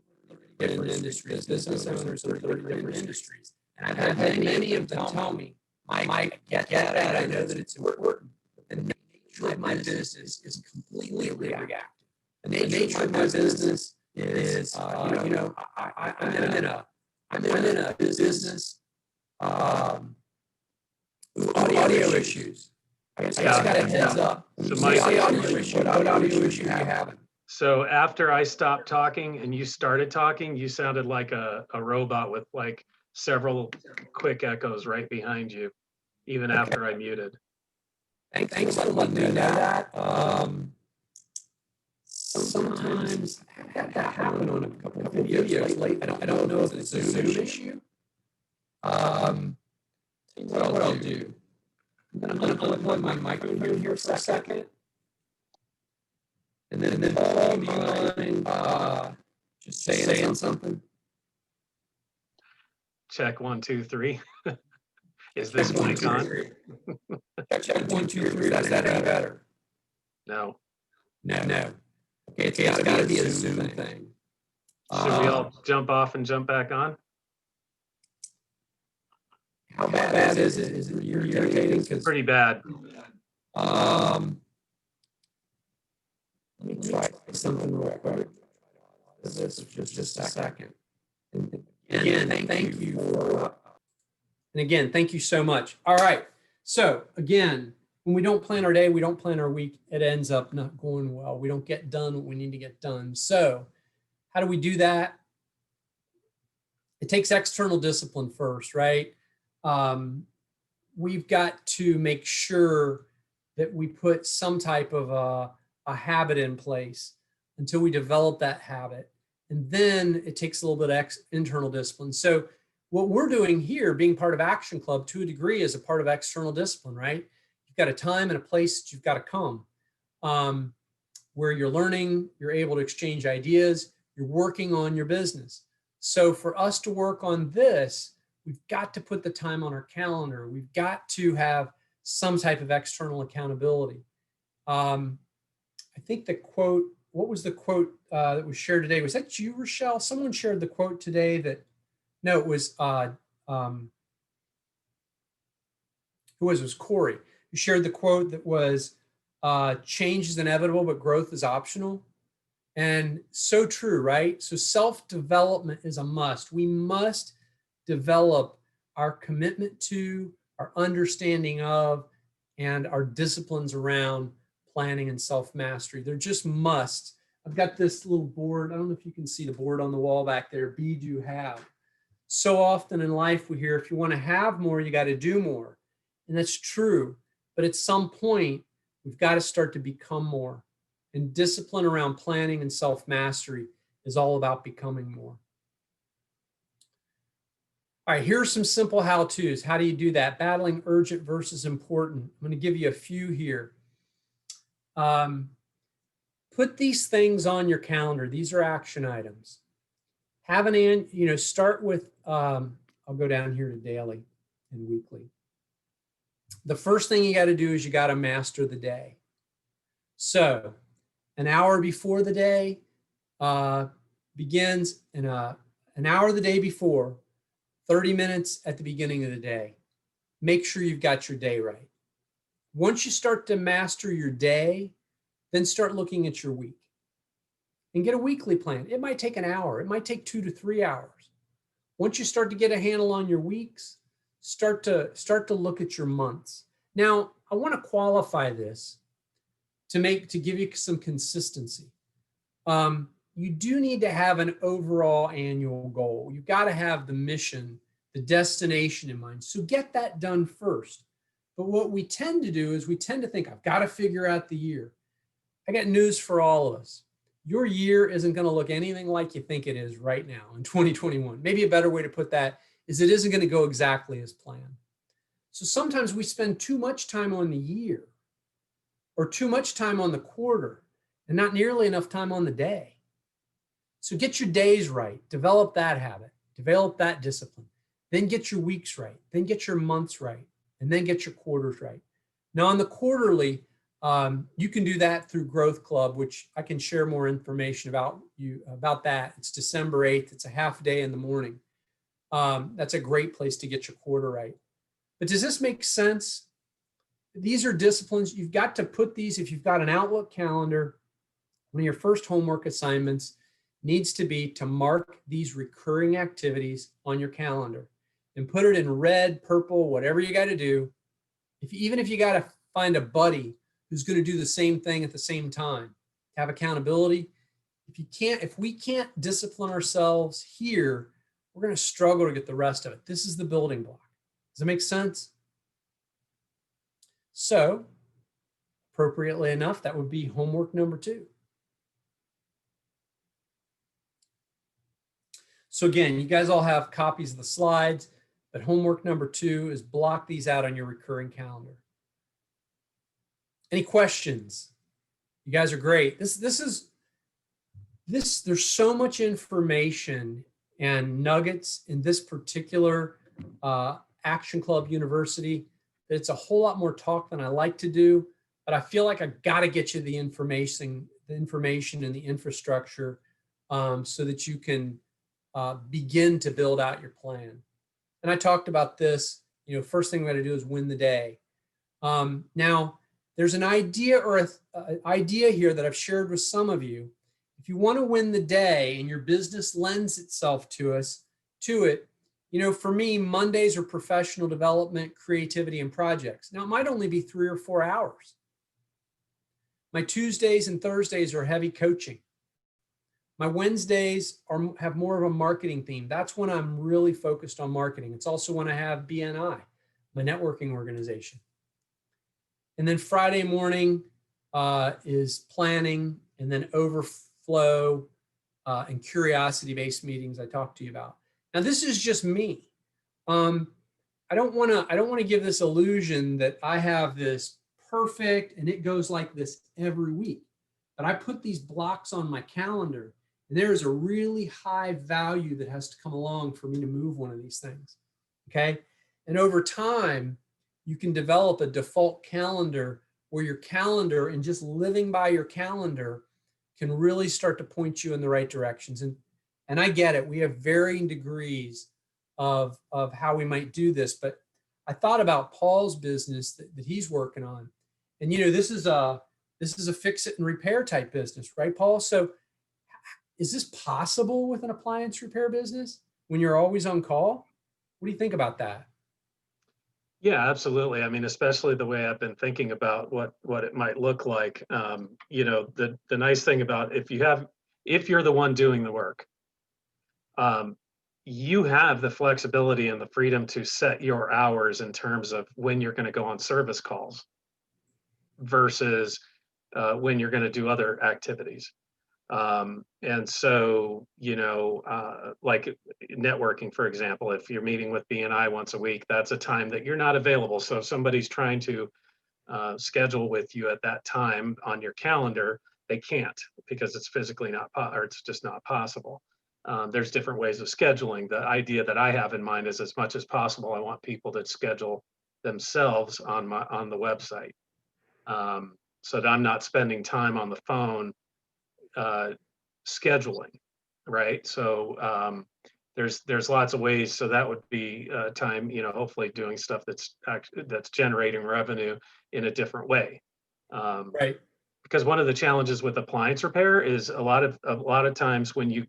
different industries, business owners in 30 different industries. And I've had many of them tell me, Mike, I get that. I know that it's important. But the nature of my business is completely reactive. The nature of my business is, I'm in a business, audio issues. I just got a heads up. So Mike, what audio issue you having? So after I stopped talking and you started talking, you sounded like a robot with like several quick echoes right behind you. even after I muted. Thanks for letting me know that. Sometimes that happened on a couple of videos lately. I don't know if it's a Zoom issue. What I'll do. I'm going to unplug my microphone here for a second. And then Paul, do you mind just saying something? Check 1, 2, 3. Is this mic on? Check 1, 2, 3. Is that any better? No. No. Okay, it's got to be a Zoom thing. Should we all jump off and jump back on? How bad is it? Is it irritating? Pretty bad. Let me try something real quick. This is just a second. And again, thank you for. And again, thank you so much. All right. So again, when we don't plan our day, we don't plan our week, it ends up not going well. We don't get done what we need to get done. So how do we do that? It takes external discipline first, right? We've got to make sure that we put some type of a habit in place until we develop that habit. And then it takes a little bit of internal discipline. So what we're doing here, being part of Action Club to a degree, is a part of external discipline, right? You've got a time and a place that you've got to come where you're learning, you're able to exchange ideas, you're working on your business. So for us to work on this, we've got to put the time on our calendar. We've got to have some type of external accountability. I think the quote, what was the quote that was shared today? Was that you, Rochelle? Someone shared the quote today that, no, it was, who was it? It was Corey, who shared the quote that was, change is inevitable, but growth is optional. And so true, right? So self-development is a must. We must develop our commitment to, our understanding of, and our disciplines around planning and self-mastery. They're just musts. I've got this little board. I don't know if you can see the board on the wall back there. Be, do, have. So often in life we hear, if you want to have more, you got to do more. And that's true. But at some point, we've got to start to become more. And discipline around planning and self-mastery is all about becoming more. All right, here are some simple how-tos. How do you do that? Battling urgent versus important. I'm going to give you a few here. Put these things on your calendar. These are action items. Have start with, I'll go down here to daily and weekly. The first thing you got to do is you got to master the day. So an hour before the day begins, and an hour the day before, 30 minutes at the beginning of the day. Make sure you've got your day right. Once you start to master your day, then start looking at your week and get a weekly plan. It might take an hour. It might take 2 to 3 hours. Once you start to get a handle on your weeks, start to look at your months. Now, I want to qualify this to give you some consistency. You do need to have an overall annual goal. You've got to have the mission, the destination in mind. So get that done first. But what we tend to do is we tend to think, I've got to figure out the year. I got news for all of us. Your year isn't going to look anything like you think it is right now in 2021. Maybe a better way to put that is it isn't going to go exactly as planned. So sometimes we spend too much time on the year or too much time on the quarter and not nearly enough time on the day. So get your days right, develop that habit, develop that discipline, then get your weeks right, then get your months right, and then get your quarters right. Now on the quarterly, you can do that through Growth Club, which I can share more information about that. It's December 8th. It's a half day in the morning. That's a great place to get your quarter right. But does this make sense? These are disciplines. You've got to put these, if you've got an Outlook calendar, one of your first homework assignments needs to be to mark these recurring activities on your calendar and put it in red, purple, whatever you got to do. Even if you got to find a buddy who's going to do the same thing at the same time, have accountability. If we can't discipline ourselves here, we're going to struggle to get the rest of it. This is the building block. Does that make sense? So appropriately enough, that would be homework number 2. So again, you guys all have copies of the slides, but homework number 2 is block these out on your recurring calendar. Any questions? You guys are great. There's so much information and nuggets in this particular Action Club University that it's a whole lot more talk than I like to do, but I feel like I got to get you the information and the infrastructure so that you can begin to build out your plan. And I talked about this, first thing we got to do is win the day. Now, there's an idea or an idea here that I've shared with some of you. If you want to win the day and your business lends itself to it, for me, Mondays are professional development, creativity, and projects. Now, it might only be 3 or 4 hours. My Tuesdays and Thursdays are heavy coaching. My Wednesdays have more of a marketing theme. That's when I'm really focused on marketing. It's also when I have BNI, my networking organization. And then Friday morning is planning, and then overflow and curiosity-based meetings I talked to you about. Now, this is just me. I don't want to give this illusion that I have this perfect and it goes like this every week. But I put these blocks on my calendar, and there is a really high value that has to come along for me to move one of these things. Okay, and over time, you can develop a default calendar where your calendar and just living by your calendar can really start to point you in the right directions. And I get it. We have varying degrees of how we might do this, but I thought about Paul's business that he's working on. And, this is a fix it and repair type business, right, Paul? So is this possible with an appliance repair business when you're always on call? What do you think about that? Yeah, absolutely. I mean, especially the way I've been thinking about what it might look like. The nice thing about if you're the one doing the work, you have the flexibility and the freedom to set your hours in terms of when you're going to go on service calls versus when you're going to do other activities. And so, like networking, for example, if you're meeting with BNI once a week, that's a time that you're not available. So if somebody's trying to schedule with you at that time on your calendar, they can't because it's physically or it's just not possible. There's different ways of scheduling. The idea that I have in mind is, as much as possible, I want people to schedule themselves on the website, so that I'm not spending time on the phone scheduling, right? So there's lots of ways. So that would be time, hopefully doing stuff that's generating revenue in a different way. Right. Because one of the challenges with appliance repair is a lot of times when you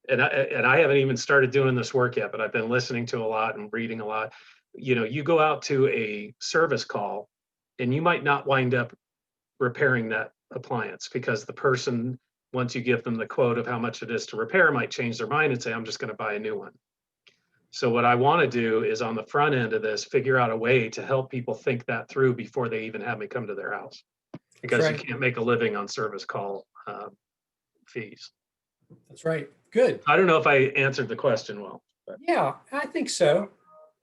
and I haven't even started doing this work yet, but I've been listening to a lot and reading a lot. You go out to a service call and you might not wind up repairing that appliance because the person, once you give them the quote of how much it is to repair, might change their mind and say, I'm just going to buy a new one. So what I want to do is, on the front end of this, figure out a way to help people think that through before they even have me come to their house, because you can't make a living on service call fees. That's right. Good. I don't know if I answered the question well. But. Yeah, I think so.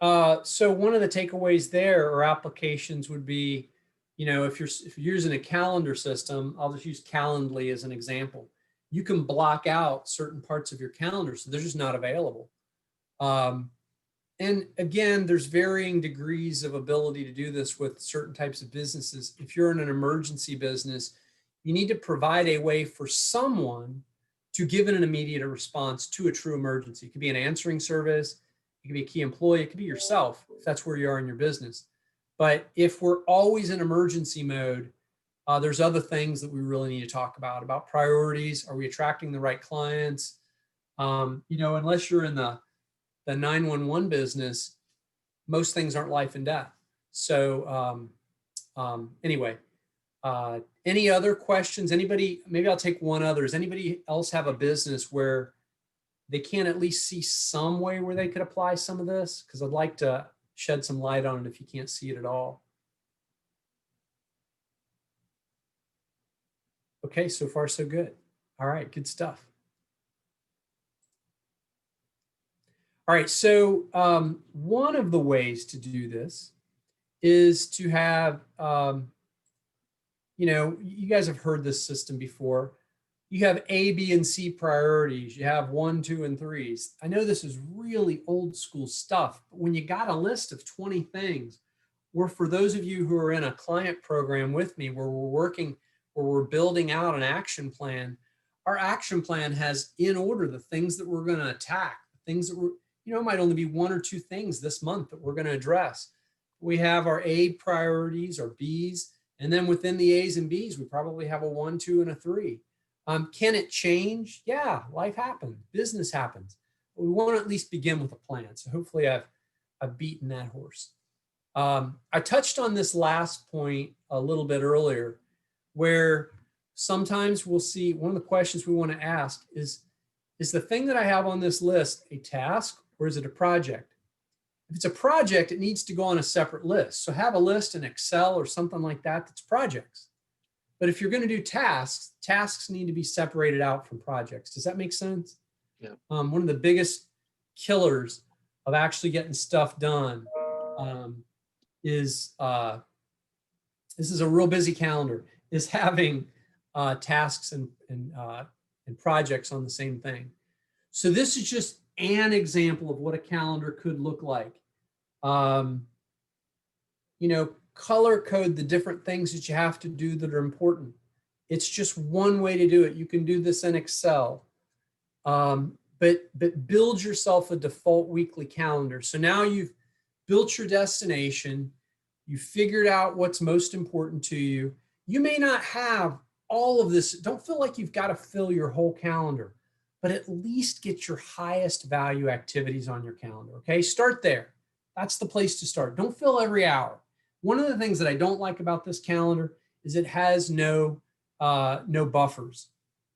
So one of the takeaways there or applications would be, if you're using a calendar system, I'll just use Calendly as an example. You can block out certain parts of your calendar so they're just not available. And again, there's varying degrees of ability to do this with certain types of businesses. If you're in an emergency business, you need to provide a way for someone to give an immediate response to a true emergency. It could be an answering service, it could be a key employee, it could be yourself, if that's where you are in your business. But if we're always in emergency mode, there's other things that we really need to talk about priorities. Are we attracting the right clients? Unless you're in the 911 business, most things aren't life and death. So anyway, any other questions? Anybody, maybe I'll take one other. Does anybody else have a business where they can at least see some way where they could apply some of this? Because I'd like to shed some light on it if you can't see it at all. Okay, so far so good. All right, good stuff. All right, so one of the ways to do this is to have, you guys have heard this system before. You have A, B, and C priorities. You have 1, 2, and 3s. I know this is really old school stuff, but when you got a list of 20 things, or for those of you who are in a client program with me where we're building out an action plan, our action plan has in order the things that we're going to attack, the things that it might only be 1 or 2 things this month that we're going to address. We have our A priorities, our Bs, and then within the A's and B's, we probably have a 1, 2, and a 3. Can it change? Yeah, life happens, business happens. But we want to at least begin with a plan. So hopefully I've beaten that horse. I touched on this last point a little bit earlier, where sometimes we'll see one of the questions we want to ask is the thing that I have on this list a task or is it a project? If it's a project, it needs to go on a separate list. So have a list in Excel or something like that that's projects. But if you're going to do tasks, tasks need to be separated out from projects. Does that make sense? Yeah. One of the biggest killers of actually getting stuff done is this is a real busy calendar, is having tasks and projects on the same thing. So this is just an example of what a calendar could look like. Color code the different things that you have to do that are important. It's just one way to do it. You can do this in Excel, but build yourself a default weekly calendar. So now you've built your destination, you figured out what's most important to you. You may not have all of this. Don't feel like you've got to fill your whole calendar, but at least get your highest value activities on your calendar. Okay, start there. That's the place to start. Don't fill every hour. One of the things that I don't like about this calendar is it has no buffers.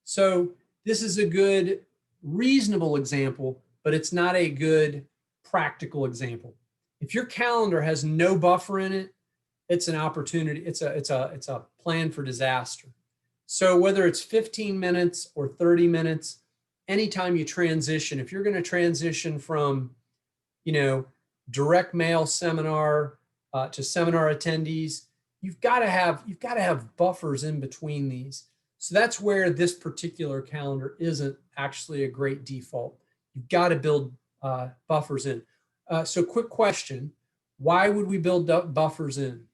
So this is a good, reasonable example, but it's not a good practical example. If your calendar has no buffer in it, it's an opportunity. It's a plan for disaster. So whether it's 15 minutes or 30 minutes, anytime you transition, if you're going to transition from, direct mail seminar to seminar attendees, you've got to have buffers in between these. So that's where this particular calendar isn't actually a great default. You've got to build buffers in. So quick question, why would we build buffers in?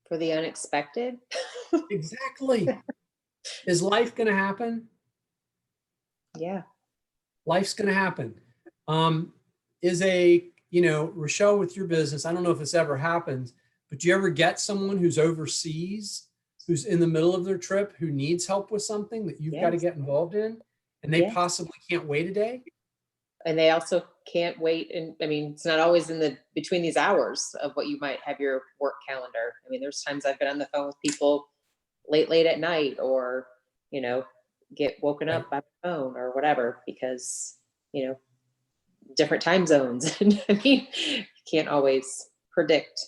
For the unexpected. Exactly. Is life going to happen? Yeah. Life's going to happen. Rochelle, with your business, I don't know if this ever happens, but do you ever get someone who's overseas, who's in the middle of their trip, who needs help with something that you've got to get involved in, and they possibly can't wait a day? And they also can't wait. And I mean, it's not always between these hours of what you might have your work calendar. I mean, there's times I've been on the phone with people late at night, or, get woken up by the phone or whatever, because, different time zones. I mean, you can't always predict.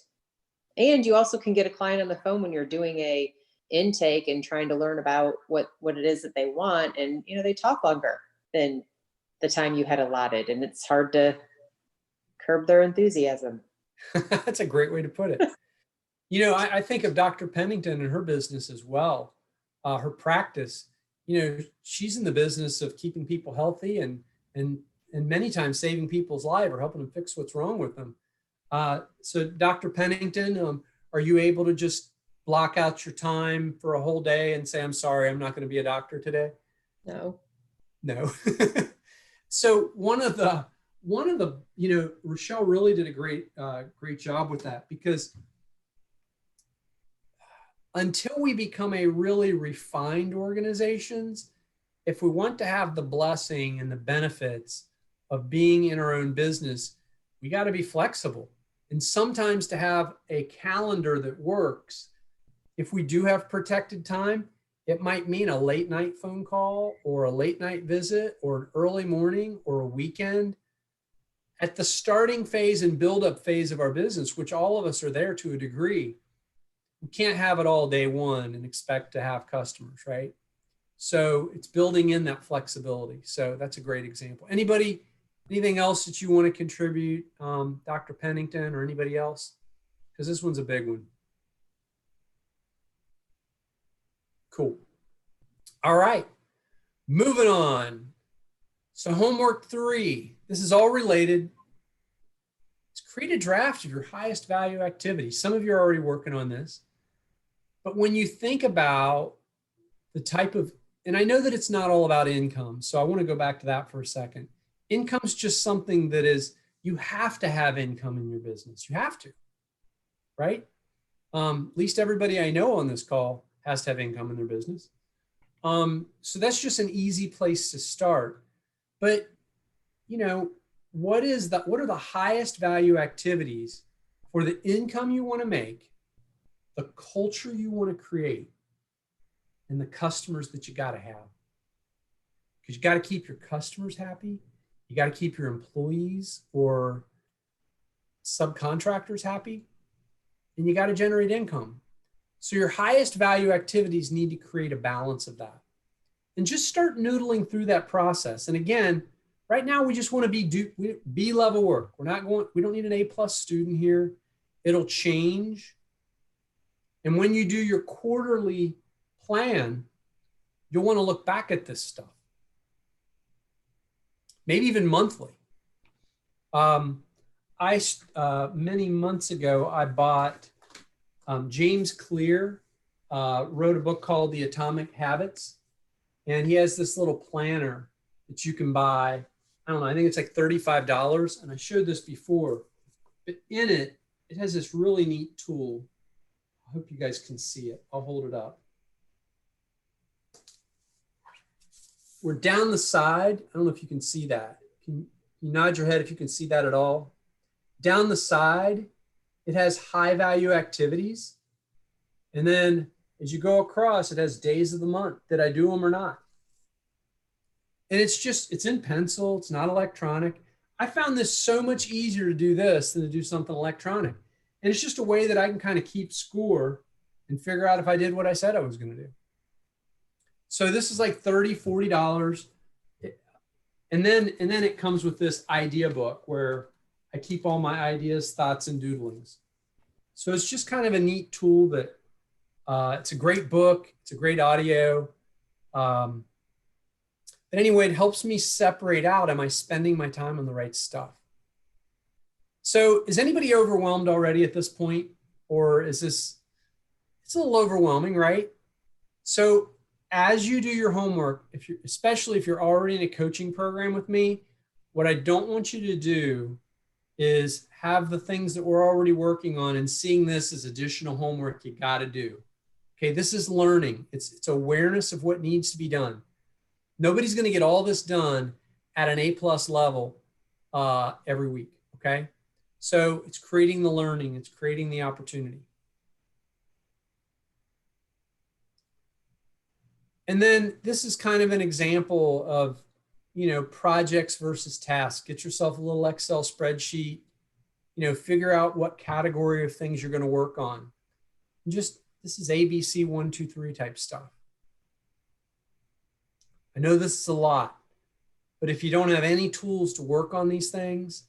And you also can get a client on the phone when you're doing a intake and trying to learn about what it is that they want. And, they talk longer than the time you had allotted, and it's hard to curb their enthusiasm. That's a great way to put it. I think of Dr. Pennington and her business as well, her practice. She's in the business of keeping people healthy and many times saving people's lives or helping them fix what's wrong with them. So Dr. Pennington, are you able to just block out your time for a whole day and say, I'm sorry, I'm not going to be a doctor today? No. So one of the, Rochelle really did a great job with that, because until we become a really refined organizations, if we want to have the blessing and the benefits of being in our own business, we got to be flexible. And sometimes to have a calendar that works, if we do have protected time, it might mean a late night phone call or a late night visit or an early morning or a weekend. At the starting phase and build-up phase of our business, which all of us are there to a degree, we can't have it all day one and expect to have customers, right? So it's building in that flexibility. So that's a great example. Anybody, anything else that you want to contribute, Dr. Pennington or anybody else? Because this one's a big one. Cool. All right, moving on. So homework 3, this is all related. Let's create a draft of your highest value activities. Some of you are already working on this. But when you think about the type of, and I know that it's not all about income, so I want to go back to that for a second. Income's just something that is, you have to have income in your business. You have to, right? At least everybody I know on this call has to have income in their business. So that's just an easy place to start. But, you know, what are the highest value activities for the income you want to make, the culture you want to create, and the customers that you got to have? Because you got to keep your customers happy. You got to keep your employees or subcontractors happy, and you got to generate income. So your highest value activities need to create a balance of that. And just start noodling through that process. And again, right now we just want to be B-level work. We don't need an A+ student here. It'll change. And when you do your quarterly plan, you'll want to look back at this stuff. Maybe even monthly. Many months ago, I bought James Clear, wrote a book called The Atomic Habits. And he has this little planner that you can buy. I don't know, I think it's like $35. And I showed this before, but in it, it has this really neat tool. I hope you guys can see it. I'll hold it up. We're down the side. I don't know if you can see that. Can you nod your head if you can see that at all? Down the side, it has high value activities. And then as you go across, it has days of the month. Did I do them or not? And it's in pencil. It's not electronic. I found this so much easier to do this than to do something electronic. And it's just a way that I can kind of keep score and figure out if I did what I said I was going to do. So this is like $30, $40. And then it comes with this idea book where I keep all my ideas, thoughts, and doodlings. So it's just kind of a neat tool that it's a great book. It's a great audio. But anyway, it helps me separate out, am I spending my time on the right stuff? So is anybody overwhelmed already at this point? Or is this, it's a little overwhelming, right? So as you do your homework, especially if you're already in a coaching program with me, what I don't want you to do is have the things that we're already working on and seeing this as additional homework you got to do. Okay, this is learning. It's awareness of what needs to be done. Nobody's going to get all this done at an A+ level every week, okay? So it's creating the learning. It's creating the opportunity. And then this is kind of an example of, you know, projects versus tasks. Get yourself a little Excel spreadsheet, you know, figure out what category of things you're going to work on. And just, this is ABC 1, 2, 3 type stuff. I know this is a lot, but if you don't have any tools to work on these things,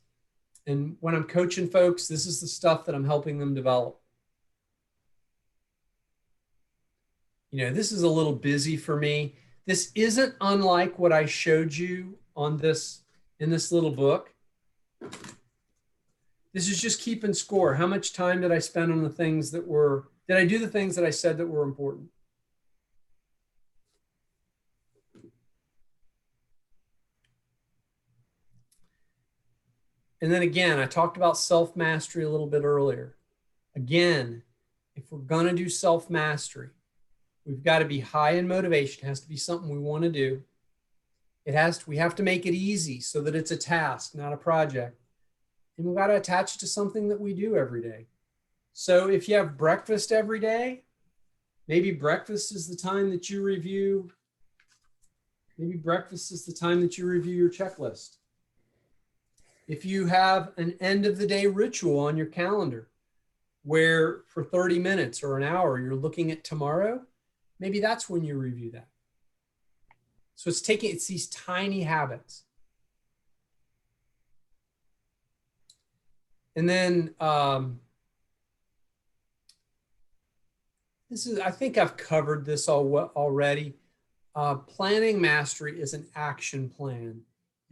and when I'm coaching folks, this is the stuff that I'm helping them develop. You know, this is a little busy for me. This isn't unlike what I showed you on this, in this little book. This is just keeping score. How much time did I spend on the things that were, did I do the things that I said that were important? And then again, I talked about self-mastery a little bit earlier. Again, if we're going to do self-mastery, we've got to be high in motivation. It has to be something we want to do. We have to make it easy so that it's a task, not a project. And we've got to attach it to something that we do every day. So if you have breakfast every day, maybe breakfast is the time that you review. Maybe breakfast is the time that you review your checklist. If you have an end of the day ritual on your calendar, where for 30 minutes or an hour, you're looking at tomorrow, maybe that's when you review that. So it's these tiny habits. And then I think I've covered this already. Planning mastery is an action plan.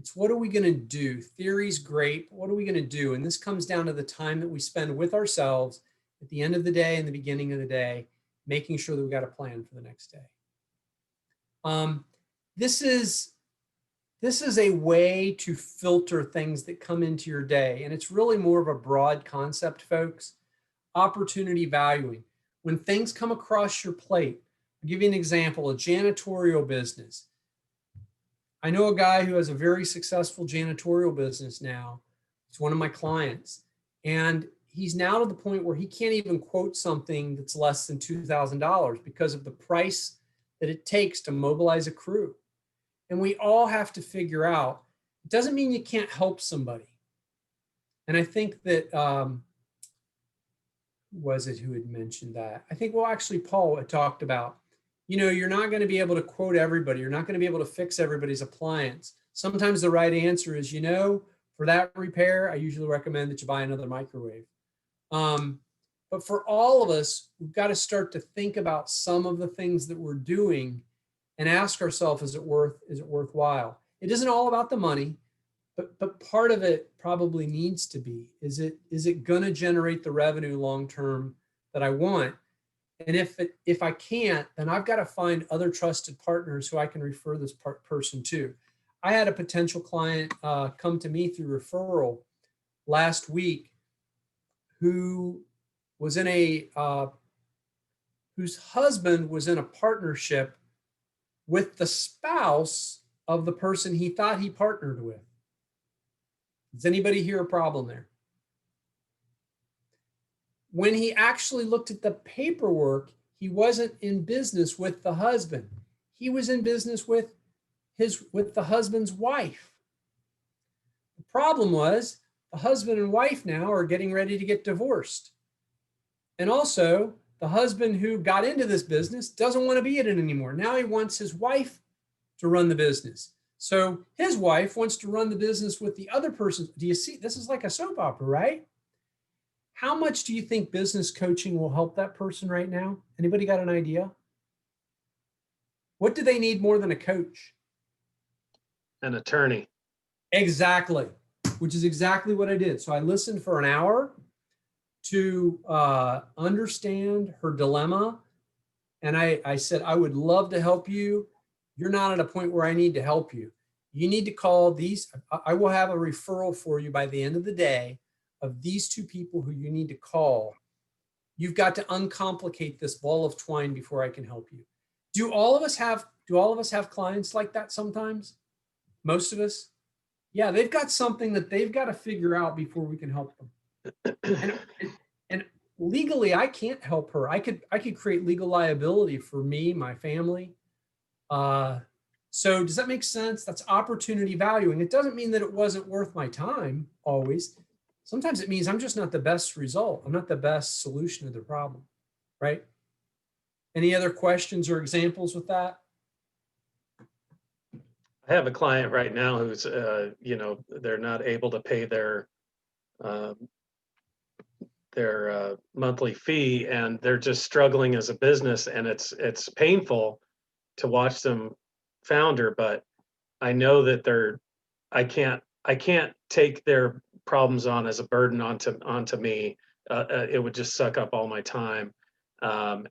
It's what are we going to do? Theory's great, but what are we going to do? And this comes down to the time that we spend with ourselves at the end of the day and the beginning of the day, making sure that we got a plan for the next day. This is a way to filter things that come into your day. And it's really more of a broad concept, folks. Opportunity valuing. When things come across your plate, I'll give you an example, a janitorial business. I know a guy who has a very successful janitorial business now. It's one of my clients. And he's now to the point where he can't even quote something that's less than $2,000 because of the price that it takes to mobilize a crew. And we all have to figure out, it doesn't mean you can't help somebody. And I think that, was it who had mentioned that? I think, well, actually, Paul had talked about, you're not going to be able to quote everybody. You're not going to be able to fix everybody's appliance. Sometimes the right answer is, for that repair, I usually recommend that you buy another microwave. But for all of us, we've got to start to think about some of the things that we're doing and ask ourselves, is it worthwhile? It isn't all about the money, but part of it probably needs to be, is it going to generate the revenue long-term that I want? And if I can't, then I've got to find other trusted partners who I can refer this person to. I had a potential client come to me through referral last week who was in whose husband was in a partnership with the spouse of the person he thought he partnered with. Does anybody hear a problem there? When he actually looked at the paperwork, he wasn't in business with the husband. He was in business with the husband's wife. The problem was the husband and wife now are getting ready to get divorced. And also, the husband who got into this business doesn't want to be in it anymore. Now he wants his wife to run the business. So his wife wants to run the business with the other person. Do you see? This is like a soap opera, right? How much do you think business coaching will help that person right now? Anybody got an idea? What do they need more than a coach? An attorney. Exactly, which is exactly what I did. So I listened for an hour to understand her dilemma. And I said, I would love to help you. You're not at a point where I need to help you. You need to call these. I will have a referral for you by the end of the day of these two people who you need to call. You've got to uncomplicate this ball of twine before I can help you. Do all of us have clients like that sometimes? Most of us? Yeah, they've got something that they've got to figure out before we can help them. And legally, I can't help her. I could create legal liability for me, my family. So does that make sense? That's opportunity valuing. It doesn't mean that it wasn't worth my time always. Sometimes it means I'm just not the best result. I'm not the best solution to the problem, right? Any other questions or examples with that? I have a client right now who's, they're not able to pay their monthly fee, and they're just struggling as a business, and it's painful to watch them founder. But I know that I can't take their problems on as a burden onto me. It would just suck up all my time. While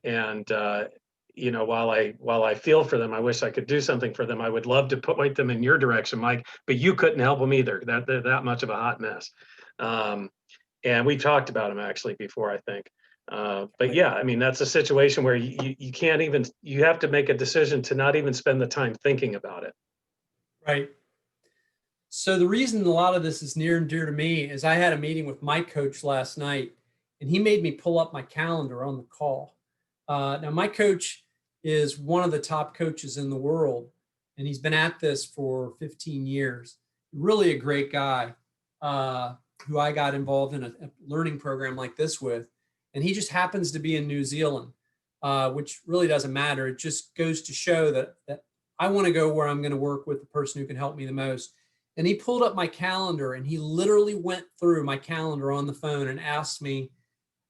I feel for them, I wish I could do something for them. I would love to point them in your direction, Mike, but you couldn't help them either. They're that much of a hot mess. And we talked about them actually before, I think. But yeah, I mean, that's a situation where you can't even, you have to make a decision to not even spend the time thinking about it. Right. So the reason a lot of this is near and dear to me is I had a meeting with my coach last night, and he made me pull up my calendar on the call. Now, my coach is one of the top coaches in the world, and he's been at this for 15 years. Really a great guy who I got involved in a learning program like this with. and he just happens to be in New Zealand, which really doesn't matter. It just goes to show that I want to go where I'm going to work with the person who can help me the most. And he pulled up my calendar and he literally went through my calendar on the phone and asked me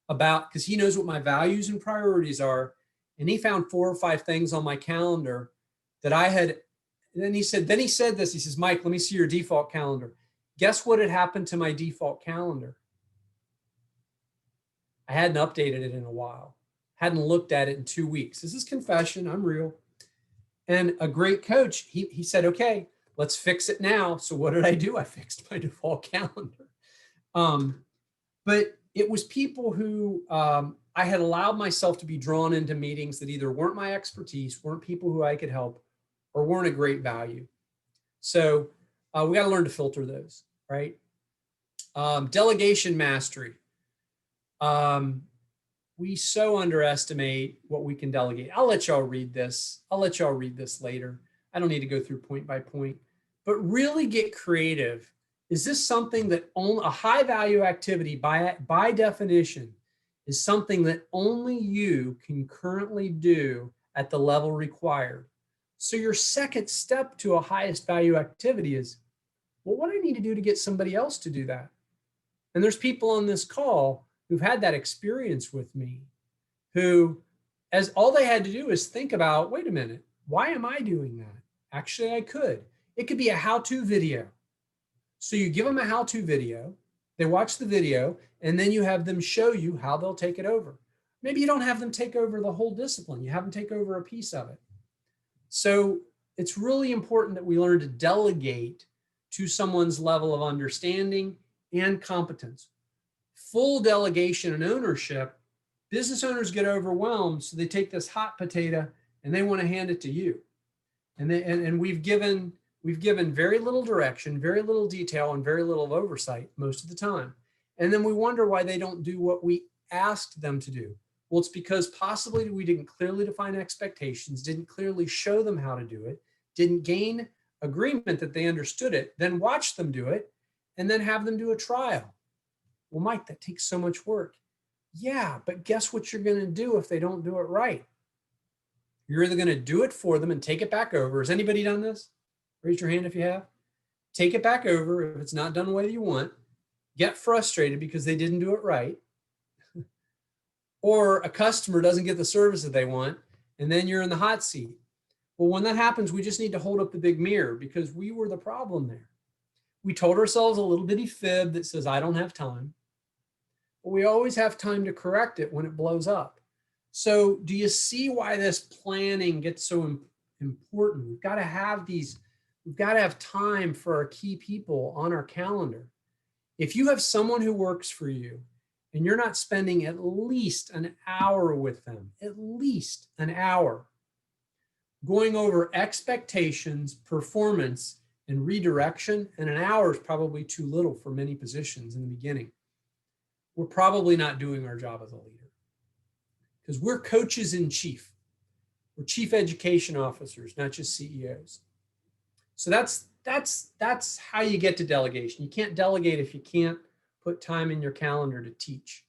about, because he knows what my values and priorities are. And he found 4 or 5 things on my calendar that I had. And then he said this, he says, Mike, let me see your default calendar. Guess what had happened to my default calendar? I hadn't updated it in a while. Hadn't looked at it in 2 weeks. This is confession, I'm real. And a great coach, he said, okay, let's fix it now. So what did I do? I fixed my default calendar. But it was people who I had allowed myself to be drawn into meetings that either weren't my expertise, weren't people who I could help, or weren't a great value. So we got to learn to filter those, right? Delegation mastery. We so underestimate what we can delegate. I'll let y'all read this. I'll let y'all read this later. I don't need to go through point by point, but really get creative. Is this something that only a high value activity by definition is something that only you can currently do at the level required? So your second step to a highest value activity is, well, what do I need to do to get somebody else to do that? And there's people on this call who've had that experience with me, who, as all they had to do is think about, wait a minute, why am I doing that? Actually, I could. It could be a how-to video. So you give them a how-to video, they watch the video, and then you have them show you how they'll take it over. Maybe you don't have them take over the whole discipline. You have them take over a piece of it. So it's really important that we learn to delegate to someone's level of understanding and competence. Full delegation and ownership, business owners get overwhelmed, so they take this hot potato and they want to hand it to you. And we've given very little direction, very little detail, and very little oversight most of the time. And then we wonder why they don't do what we asked them to do. Well, it's because possibly we didn't clearly define expectations, didn't clearly show them how to do it, didn't gain agreement that they understood it, then watch them do it, and then have them do a trial. Well, Mike, that takes so much work. Yeah, but guess what you're going to do if they don't do it right? You're either going to do it for them and take it back over. Has anybody done this? Raise your hand if you have. Take it back over if it's not done the way you want. Get frustrated because they didn't do it right. Or a customer doesn't get the service that they want, and then you're in the hot seat. Well, when that happens, we just need to hold up the big mirror because we were the problem there. We told ourselves a little bitty fib that says, I don't have time. But we always have time to correct it when it blows up. So do you see why this planning gets so important? We've got to have time for our key people on our calendar. If you have someone who works for you and you're not spending at least an hour with them, at least an hour, going over expectations, performance, and redirection, and an hour is probably too little for many positions in the beginning, we're probably not doing our job as a leader. Because we're coaches in chief. We're chief education officers, not just CEOs. So that's how you get to delegation. You can't delegate if you can't put time in your calendar to teach.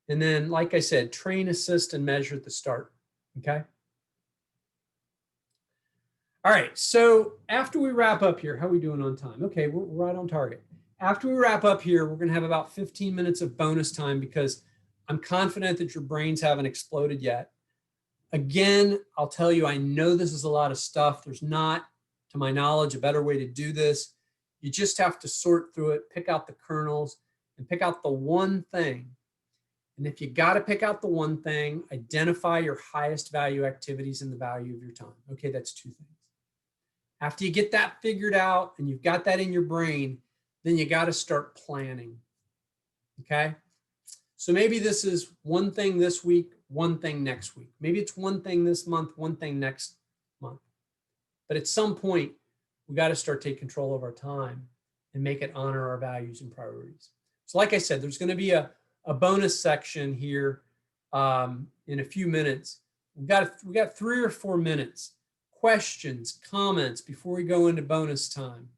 And then, like I said, train, assist, and measure at the start, okay? All right, so after we wrap up here, how are we doing on time? Okay, we're right on target. After we wrap up here, we're gonna have about 15 minutes of bonus time because I'm confident that your brains haven't exploded yet. Again, I'll tell you, I know this is a lot of stuff. There's not, to my knowledge, a better way to do this. You just have to sort through it, pick out the kernels, and pick out the one thing. And if you got to pick out the one thing, identify your highest value activities and the value of your time. Okay, that's 2 things. After you get that figured out and you've got that in your brain, then you got to start planning. Okay? So maybe this is one thing this week, one thing next week. Maybe it's one thing this month, one thing next month. But at some point, we got to start taking control of our time and make it honor our values and priorities. So like I said, there's going to be a bonus section here in a few minutes. We got 3 or 4 minutes. Questions, comments before we go into bonus time.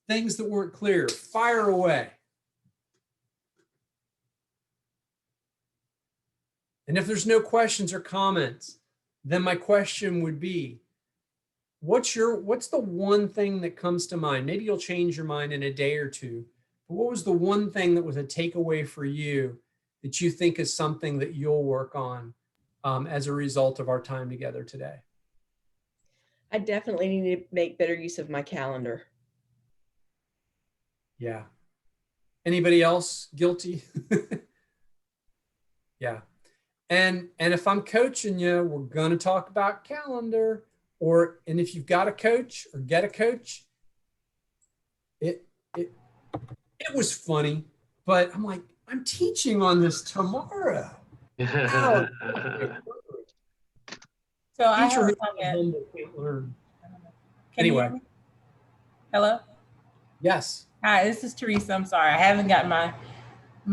Things that weren't clear, fire away. And if there's no questions or comments, then my question would be, what's the one thing that comes to mind? Maybe you'll change your mind in a day or two. But what was the one thing that was a takeaway for you that you think is something that you'll work on as a result of our time together today? I definitely need to make better use of my calendar. Yeah. Anybody else guilty? Yeah. And if I'm coaching you, we're going to talk about calendar, and if you've got a coach or get a coach, it was funny, but I'm like, I'm teaching on this tomorrow. How? So I have Teacher a who's comment. humble can't learn. Can you hear Anyway. me? Hello? Yes. Hi, this is Teresa. I'm sorry. I haven't got my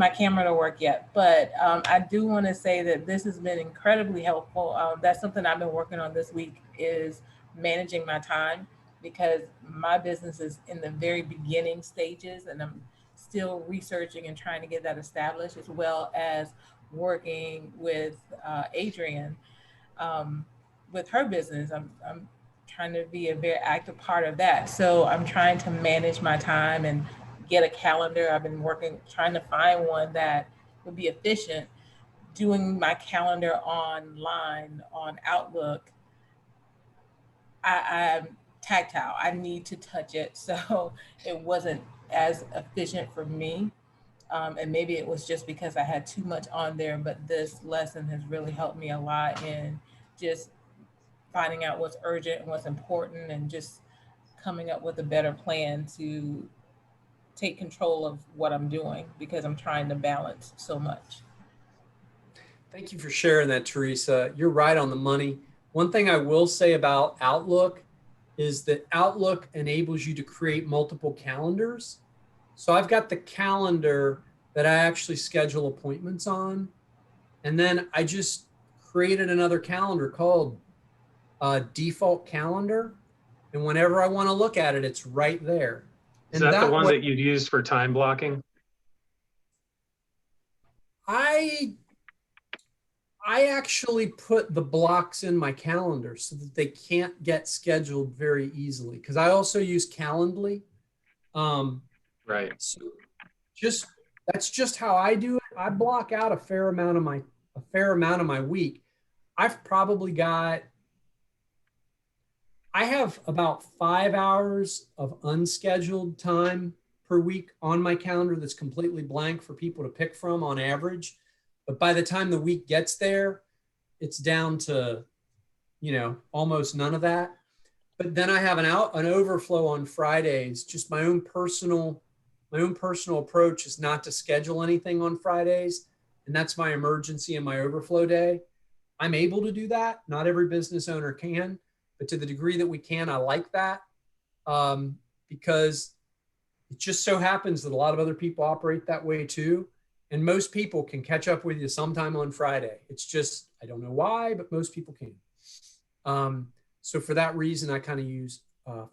camera to work yet, but I do want to say that this has been incredibly helpful. That's something I've been working on this week, is managing my time, because my business is in the very beginning stages and I'm still researching and trying to get that established, as well as working with Adrienne with her business. I'm trying to be a very active part of that. So I'm trying to manage my time and get a calendar. I've been trying to find one that would be efficient. Doing my calendar online on Outlook, I'm tactile. I need to touch it. So it wasn't as efficient for me. And maybe it was just because I had too much on there, but this lesson has really helped me a lot in just finding out what's urgent and what's important, and just coming up with a better plan to take control of what I'm doing, because I'm trying to balance so much. Thank you for sharing that, Teresa. You're right on the money. One thing I will say about Outlook is that Outlook enables you to create multiple calendars. So I've got the calendar that I actually schedule appointments on. And then I just created another calendar called default calendar. And whenever I want to look at it, it's right there. Is And that the one way, that you'd use for time blocking? I actually put the blocks in my calendar so that they can't get scheduled very easily, because I also use Calendly. Right. So that's just how I do it. I block out a fair amount of my week. I have about 5 hours of unscheduled time per week on my calendar that's completely blank for people to pick from on average. But by the time the week gets there, it's down to, almost none of that. But then I have an overflow on Fridays. Just my own personal approach is not to schedule anything on Fridays. And that's my emergency and my overflow day. I'm able to do that. Not every business owner can, but to the degree that we can, I like that, because it just so happens that a lot of other people operate that way too. And most people can catch up with you sometime on Friday. It's just, I don't know why, but most people can. So for that reason, I kind of use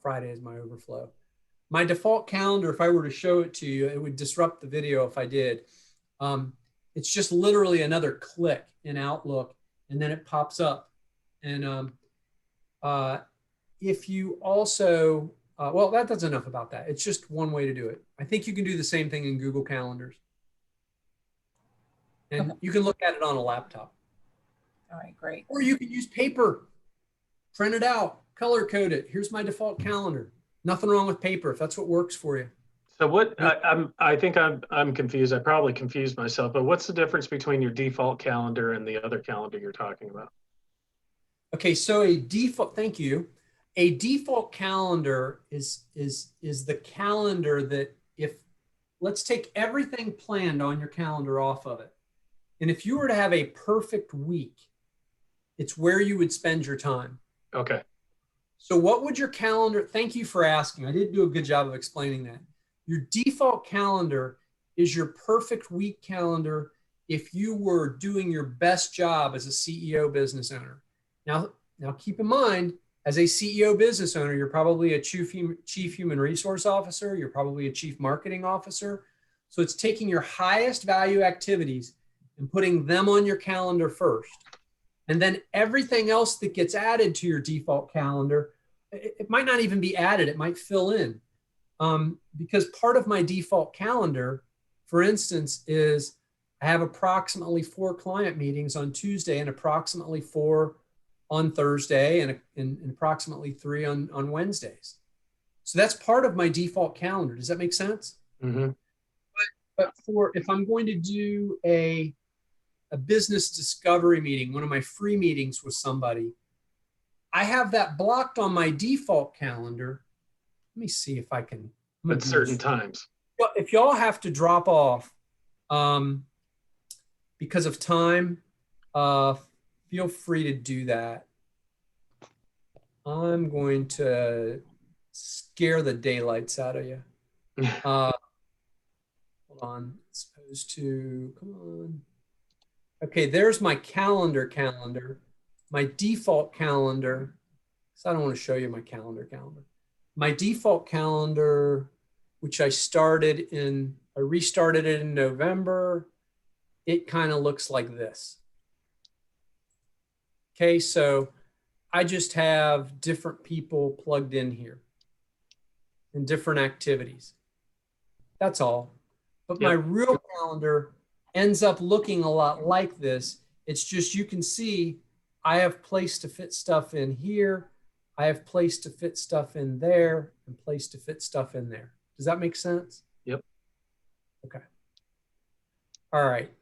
Friday as my overflow. My default calendar, if I were to show it to you, it would disrupt the video if I did. It's just literally another click in Outlook, and then it pops up. And if you also, well, that's enough about that. It's just one way to do it. I think you can do the same thing in Google Calendars. And you can look at it on a laptop. All right, great. Or you can use paper, print it out, color code it. Here's my default calendar. Nothing wrong with paper if that's what works for you. So what I think I'm confused. I probably confused myself, but what's the difference between your default calendar and the other calendar you're talking about? Okay, so thank you. A default calendar is the calendar that, let's take everything planned on your calendar off of it. And if you were to have a perfect week, it's where you would spend your time. Okay. So what would your calendar, thank you for asking. I didn't do a good job of explaining that. Your default calendar is your perfect week calendar if you were doing your best job as a CEO business owner. Now keep in mind, as a CEO business owner, you're probably a chief human resource officer. You're probably a chief marketing officer. So it's taking your highest value activities and putting them on your calendar first. And then everything else that gets added to your default calendar, it might not even be added, it might fill in. Because part of my default calendar, for instance, is I have approximately 4 client meetings on Tuesday and approximately 4 on Thursday and approximately 3 on Wednesdays. So that's part of my default calendar. Does that make sense? Mm-hmm. But if I'm going to do a business discovery meeting, one of my free meetings with somebody, I have that blocked on my default calendar. Let me see if I can. At certain times. If y'all have to drop off because of time, feel free to do that. I'm going to scare the daylights out of you. Hold on. As opposed to, come on. Okay, there's my calendar. My default calendar. So I don't want to show you my calendar. My default calendar, which I restarted it in November. It kind of looks like this. Okay, so I just have different people plugged in here and different activities. That's all. But my real calendar ends up looking a lot like this. It's just, you can see I have place to fit stuff in here. I have place to fit stuff in there and place to fit stuff in there. Does that make sense? Yep. Okay. All right.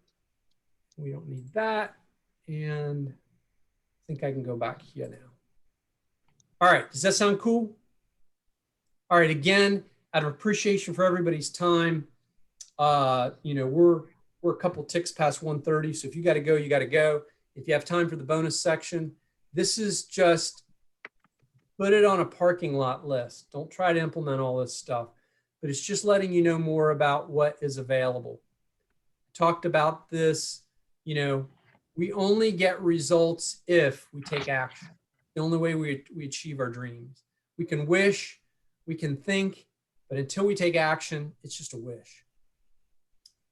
We don't need that. And I think I can go back here now. All right. Does that sound cool? All right. Again, out of appreciation for everybody's time, you know, we're a couple ticks past 1:30. So if you got to go, you got to go. If you have time for the bonus section, this is just put it on a parking lot list. Don't try to implement all this stuff, but it's just letting you know more about what is available. Talked about this, you know, we only get results if we take action. The only way we achieve our dreams. We can wish, we can think, but until we take action, it's just a wish.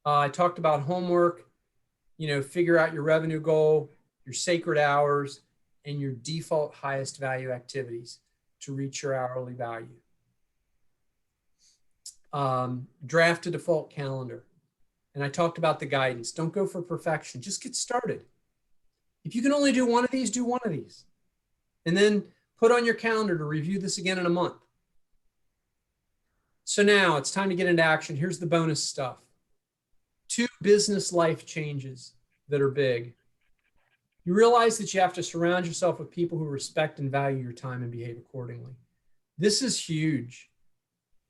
I talked about homework, you know, figure out your revenue goal, your sacred hours, and your default highest value activities to reach your hourly value. Draft a default calendar. And I talked about the guidance. Don't go for perfection. Just get started. If you can only do one of these, do one of these. And then put on your calendar to review this again in a month. So now it's time to get into action. Here's the bonus stuff. 2 business life changes that are big. You realize that you have to surround yourself with people who respect and value your time and behave accordingly. This is huge.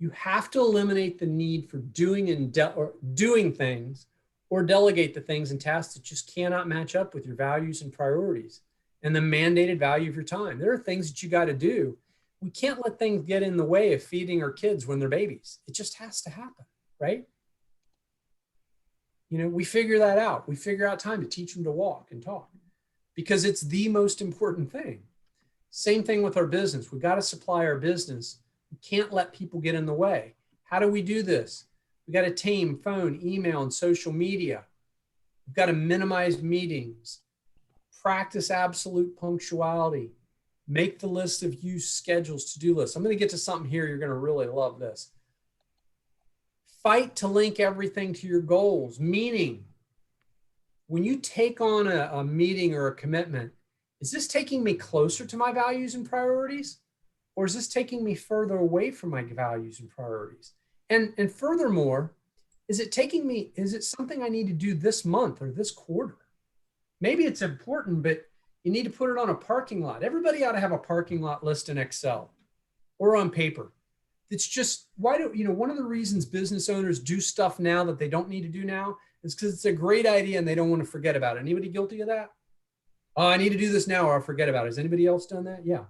You have to eliminate the need for doing things or delegate the things and tasks that just cannot match up with your values and priorities and the mandated value of your time. There are things that you got to do. We can't let things get in the way of feeding our kids when they're babies. It just has to happen, right? You know, we figure that out. We figure out time to teach them to walk and talk because it's the most important thing. Same thing with our business. We got to supply our business. We can't let people get in the way. How do we do this? We got to tame phone, email, and social media. We've got to minimize meetings, practice absolute punctuality, make the list of use schedules, to-do lists. I'm going to get to something here. You're going to really love this. Fight to link everything to your goals, meaning when you take on a meeting or a commitment, is this taking me closer to my values and priorities? Or is this taking me further away from my values and priorities? And furthermore, is it something I need to do this month or this quarter? Maybe it's important, but you need to put it on a parking lot. Everybody ought to have a parking lot list in Excel or on paper. It's just, one of the reasons business owners do stuff now that they don't need to do now is because it's a great idea and they don't want to forget about it. Anybody guilty of that? Oh, I need to do this now or I'll forget about it. Has anybody else done that? Yeah.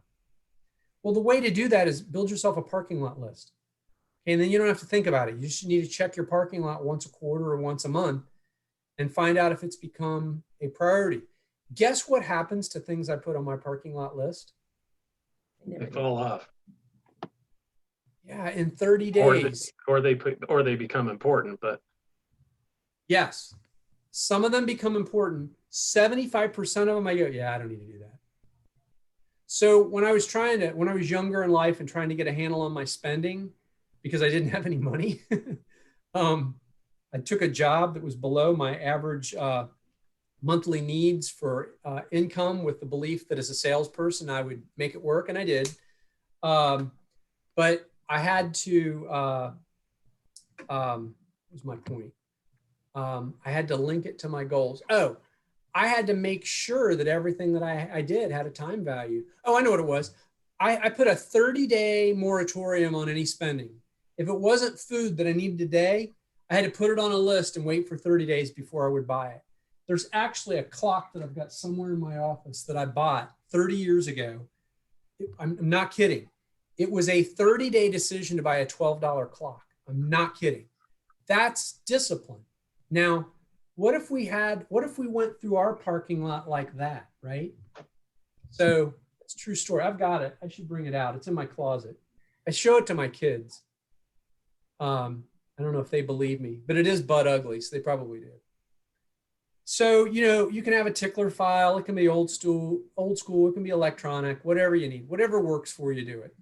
Well, the way to do that is build yourself a parking lot list. And then you don't have to think about it. You just need to check your parking lot once a quarter or once a month and find out if it's become a priority. Guess what happens to things I put on my parking lot list? They fall off. Yeah, in 30 days. Or they become important, but yes. Some of them become important. 75% of them, I go, yeah, I don't need to do that. So when I was younger in life and trying to get a handle on my spending because I didn't have any money, I took a job that was below my average monthly needs for income with the belief that as a salesperson, I would make it work, and I did. But I had to, what was my point? I had to link it to my goals. Oh, I had to make sure that everything that I did had a time value. Oh, I know what it was. I put a 30-day moratorium on any spending. If it wasn't food that I needed today, I had to put it on a list and wait for 30 days before I would buy it. There's actually a clock that I've got somewhere in my office that I bought 30 years ago. I'm not kidding. It was a 30-day decision to buy a $12 clock. I'm not kidding. That's discipline. Now, what if we went through our parking lot like that, right? So it's a true story. I've got it. I should bring it out. It's in my closet. I show it to my kids. I don't know if they believe me, but it is butt ugly, so they probably do. So, you can have a tickler file. It can be old school. It can be electronic, whatever you need, whatever works for you, do it.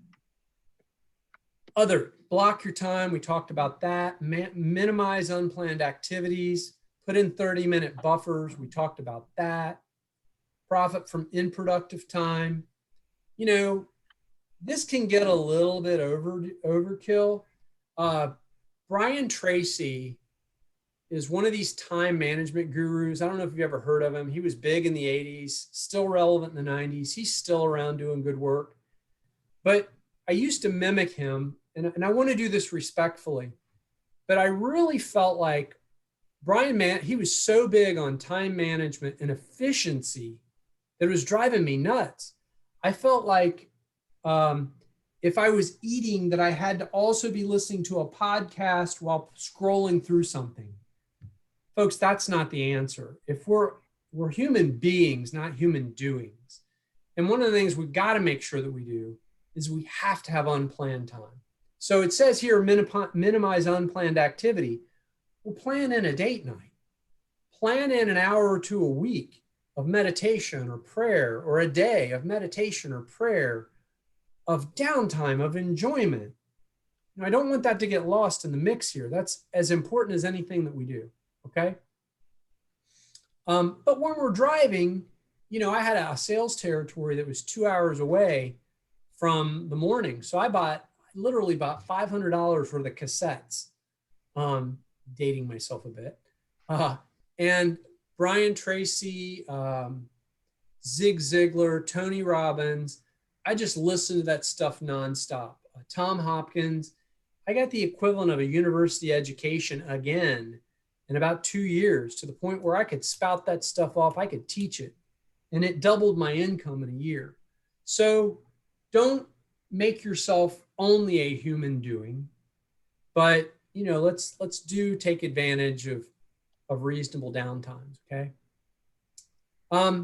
Block your time. We talked about that. Minimize unplanned activities. Put in 30-minute buffers. We talked about that. Profit from unproductive time. This can get a little bit overkill. Brian Tracy is one of these time management gurus. I don't know if you've ever heard of him. He was big in the 80s, still relevant in the 90s. He's still around doing good work. But I used to mimic him, and I want to do this respectfully. But I really felt like he was so big on time management and efficiency that it was driving me nuts. I felt like if I was eating, that I had to also be listening to a podcast while scrolling through something. Folks, that's not the answer. If we're human beings, not human doings. And one of the things we've got to make sure that we do is we have to have unplanned time. So it says here, minimize unplanned activity. Well, plan in a date night. Plan in an hour or two a week of meditation or prayer, or a day of meditation or prayer, of downtime, of enjoyment. I don't want that to get lost in the mix here. That's as important as anything that we do, okay? But when we're driving, I had a sales territory that was 2 hours away from the morning. So I literally bought $500 for the cassettes, dating myself a bit. And Brian Tracy, Zig Ziglar, Tony Robbins, I just listened to that stuff nonstop. Tom Hopkins, I got the equivalent of a university education again in about 2 years, to the point where I could spout that stuff off. I could teach it, and it doubled my income in a year. So don't make yourself only a human doing, but let's take advantage of reasonable downtimes. Okay.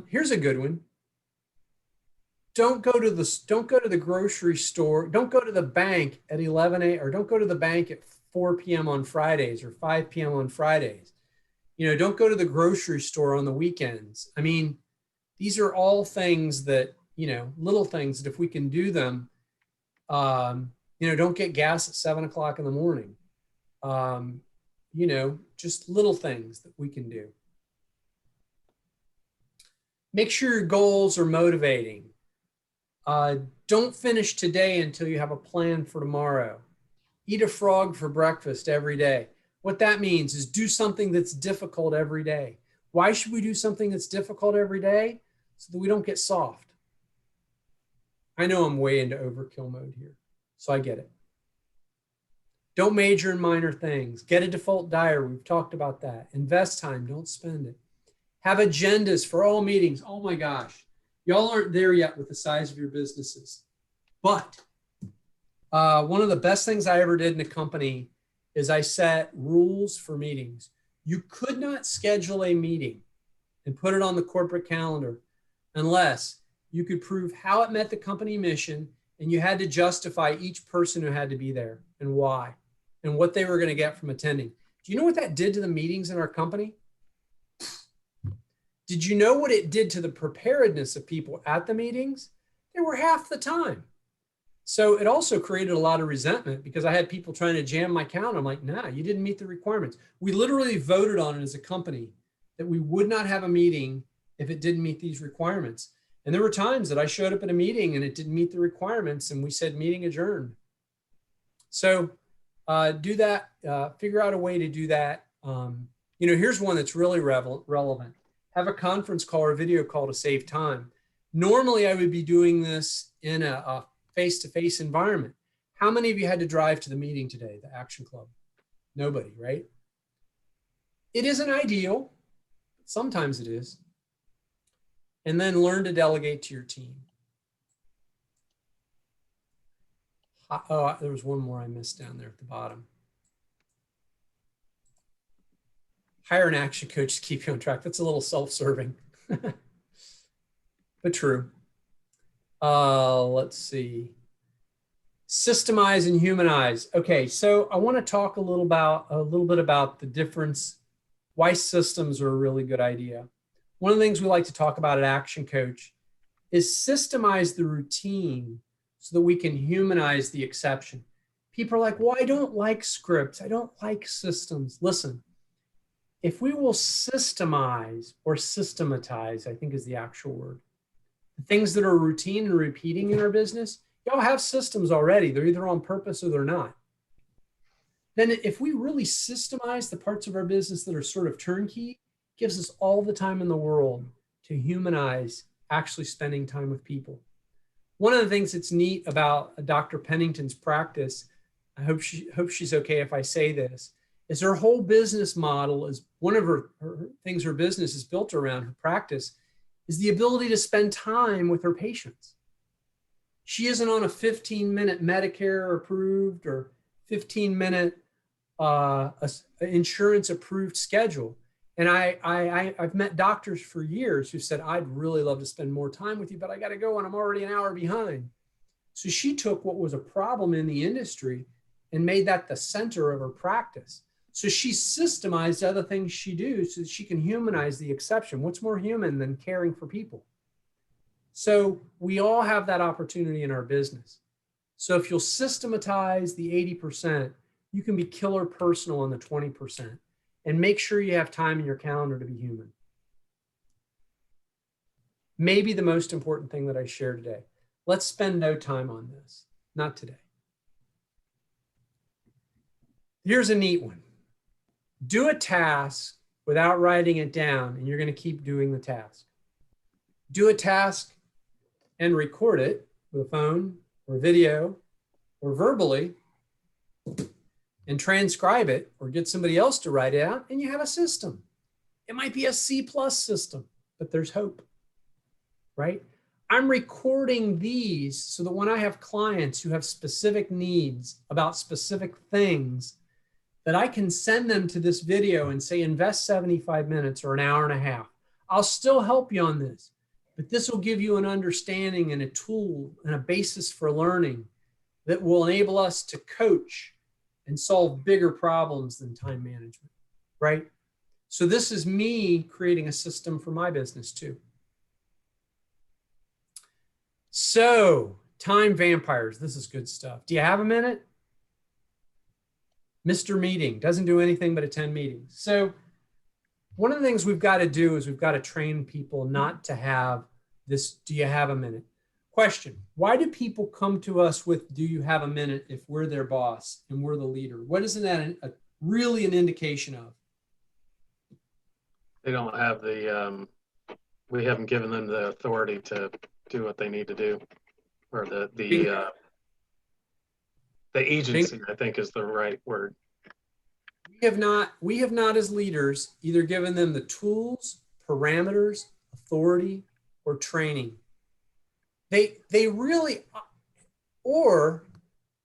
Here's a good one. Don't go to the grocery store. Don't go to the bank at 11 a.m. or don't go to the bank at 4 p.m. on Fridays or 5 p.m. on Fridays. Don't go to the grocery store on the weekends. I mean, these are all things that, little things that if we can do them, don't get gas at 7 o'clock in the morning. Just little things that we can do. Make sure your goals are motivating. Don't finish today until you have a plan for tomorrow. Eat a frog for breakfast every day. What that means is do something that's difficult every day. Why should we do something that's difficult every day? So that we don't get soft. I know I'm way into overkill mode here, so I get it. Don't major in minor things. Get a default diary. We've talked about that. Invest time. Don't spend it. Have agendas for all meetings. Oh my gosh. Y'all aren't there yet with the size of your businesses. But one of the best things I ever did in a company is I set rules for meetings. You could not schedule a meeting and put it on the corporate calendar unless you could prove how it met the company mission, and you had to justify each person who had to be there and why and what they were going to get from attending. Do you know what that did to the meetings in our company? Did you know what it did to the preparedness of people at the meetings? They were half the time. So it also created a lot of resentment because I had people trying to jam my calendar. I'm like, nah, you didn't meet the requirements. We literally voted on it as a company that we would not have a meeting if it didn't meet these requirements. And there were times that I showed up at a meeting and it didn't meet the requirements and we said meeting adjourned. So do that, figure out a way to do that. Here's one that's really relevant. Have a conference call or video call to save time. Normally I would be doing this in a face-to-face environment. How many of you had to drive to the meeting today, the Action Club? Nobody, right? It isn't ideal. Sometimes it is. And then learn to delegate to your team. Oh, there was one more I missed down there at the bottom. Hire an action coach to keep you on track. That's a little self-serving, but true. Let's see. Systemize and humanize. Okay, so I want to talk a little bit about the difference, why systems are a really good idea. One of the things we like to talk about at Action Coach is systemize the routine so that we can humanize the exception. People are like, well, I don't like scripts. I don't like systems. Listen, if we will systemize or systematize, I think is the actual word, the things that are routine and repeating in our business, y'all have systems already. They're either on purpose or they're not. Then if we really systemize the parts of our business that are sort of turnkey, it gives us all the time in the world to humanize actually spending time with people. One of the things that's neat about Dr. Pennington's practice, I hope she's okay if I say this, is her whole business model is one of her things her business is built around, her practice, is the ability to spend time with her patients. She isn't on a 15-minute Medicare approved or 15-minute insurance approved schedule. And I've met doctors for years who said, I'd really love to spend more time with you, but I got to go and I'm already an hour behind. So she took what was a problem in the industry and made that the center of her practice. So she systemized other things she do so that she can humanize the exception. What's more human than caring for people? So we all have that opportunity in our business. So if you'll systematize the 80%, you can be killer personal on the 20% and make sure you have time in your calendar to be human. Maybe the most important thing that I share today. Let's spend no time on this. Not today. Here's a neat one. Do a task without writing it down, and you're going to keep doing the task. Do a task and record it with a phone or video or verbally and transcribe it or get somebody else to write it out, and you have a system. It might be a C+ system, but there's hope, right? I'm recording these so that when I have clients who have specific needs about specific things, that I can send them to this video and say, invest 75 minutes or an hour and a half. I'll still help you on this, but this will give you an understanding and a tool and a basis for learning that will enable us to coach and solve bigger problems than time management, right? So this is me creating a system for my business too. So time vampires, this is good stuff. Do you have a minute? Mr. Meeting doesn't do anything but attend meetings. So one of the things we've got to do is we've got to train people not to have this, do you have a minute? Question, why do people come to us with, do you have a minute if we're their boss and we're the leader? What isn't that really an indication of? They don't have the, we haven't given them the authority to do what they need to do, or the agency, I think is the right word. We have not as leaders either given them the tools, parameters, authority, or training. They really, or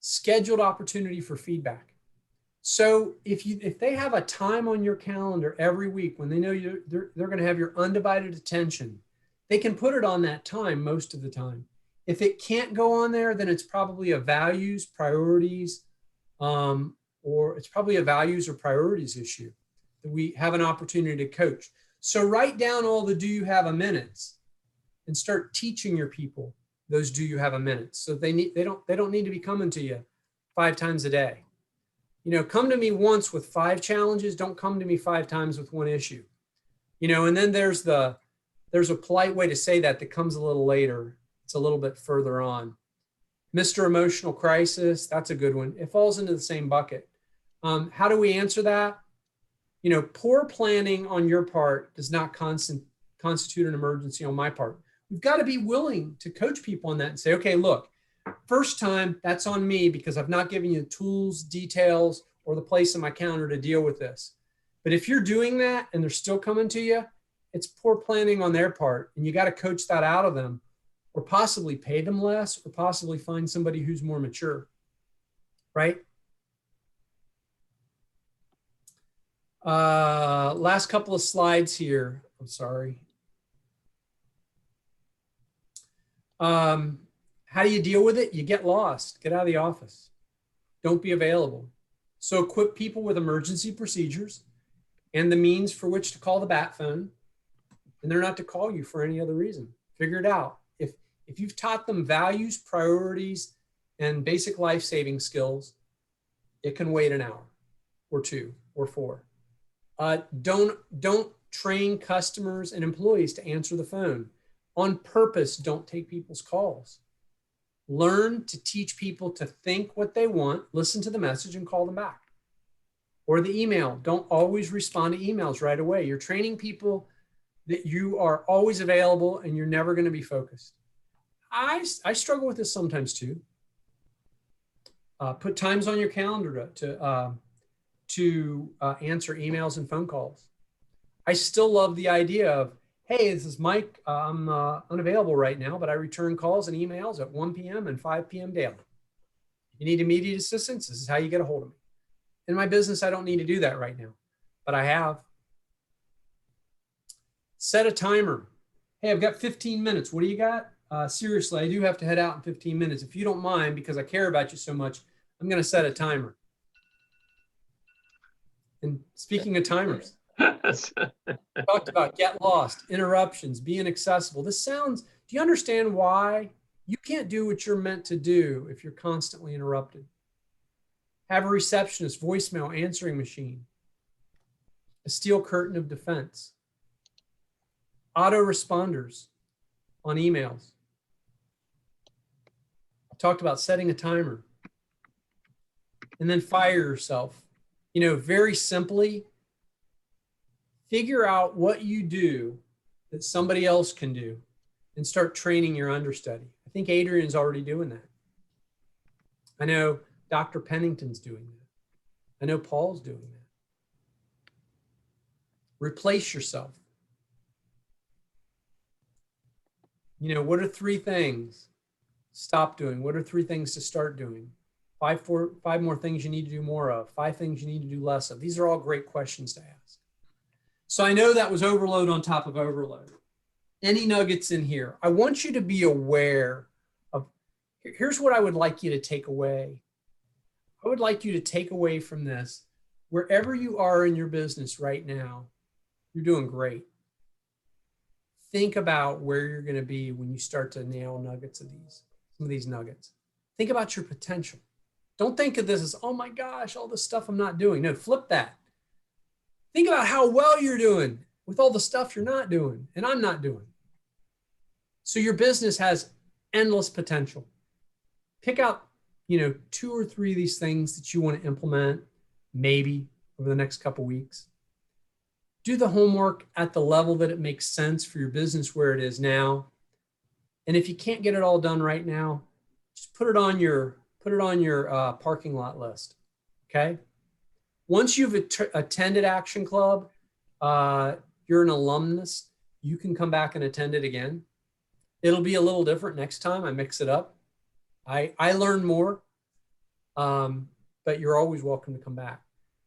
scheduled opportunity for feedback. So if they have a time on your calendar every week when they know they're going to have your undivided attention, they can put it on that time most of the time. If it can't go on there, then it's probably a values, priorities, or it's probably a values or priorities issue that we have an opportunity to coach. So write down all the do you have a minutes and start teaching your people those do you have a minute. So they don't need to be coming to you 5 times a day. You know, come to me once with 5 challenges. Don't come to me 5 times with 1 issue. You know, and then there's a polite way to say that comes a little later. It's a little bit further on. Mr. Emotional Crisis, that's a good one. It falls into the same bucket. How do we answer that? You know, poor planning on your part does not constitute an emergency on my part. We've got to be willing to coach people on that and say, okay, look, first time, that's on me because I've not given you the tools, details, or the place in my calendar to deal with this. But if you're doing that and they're still coming to you, it's poor planning on their part. And you got to coach that out of them, or possibly pay them less, or possibly find somebody who's more mature, right? Last couple of slides here. I'm sorry. How do you deal with it? You get lost. Get out of the office. Don't be available. So equip people with emergency procedures and the means for which to call the bat phone. And they're not to call you for any other reason. Figure it out. If you've taught them values, priorities, and basic life-saving skills, it can wait an hour or 2 or 4. Don't train customers and employees to answer the phone. On purpose, don't take people's calls. Learn to teach people to think what they want, listen to the message, and call them back. Or the email. Don't always respond to emails right away. You're training people that you are always available and you're never going to be focused. I struggle with this sometimes too. Put times on your calendar to answer emails and phone calls. I still love the idea of, hey, this is Mike. I'm unavailable right now, but I return calls and emails at 1 p.m. and 5 p.m. daily. You need immediate assistance. This is how you get a hold of me. In my business, I don't need to do that right now, but I have. Set a timer. Hey, I've got 15 minutes. What do you got? Seriously, I do have to head out in 15 minutes. If you don't mind, because I care about you so much, I'm going to set a timer. And speaking of timers, talked about get lost, interruptions, being accessible. This sounds, do you understand why you can't do what you're meant to do if you're constantly interrupted? Have a receptionist, voicemail, answering machine, a steel curtain of defense, autoresponders on emails. I talked about setting a timer. And then fire yourself. You know, very simply, figure out what you do that somebody else can do and start training your understudy. I think Adrian's already doing that. I know Dr. Pennington's doing that. I know Paul's doing that. Replace yourself. You know, what are 3 things? Stop doing. What are 3 things to start doing? 5 more things you need to do more of. 5 things you need to do less of. These are all great questions to ask. So I know that was overload on top of overload. Any nuggets in here? I want you to be aware of, here's what I would like you to take away. I would like you to take away from this, wherever you are in your business right now, you're doing great. Think about where you're going to be when you start to nail nuggets of these, some of these nuggets. Think about your potential. Don't think of this as, oh my gosh, all the stuff I'm not doing. No, flip that. Think about how well you're doing with all the stuff you're not doing and I'm not doing. So your business has endless potential. Pick out, 2 or 3 of these things that you want to implement, maybe over the next couple of weeks. Do the homework at the level that it makes sense for your business where it is now. And if you can't get it all done right now, just put it on your parking lot list. Okay. Once you've attended Action Club, you're an alumnus, you can come back and attend it again. It'll be a little different next time. I mix it up. I learn more, but you're always welcome to come back.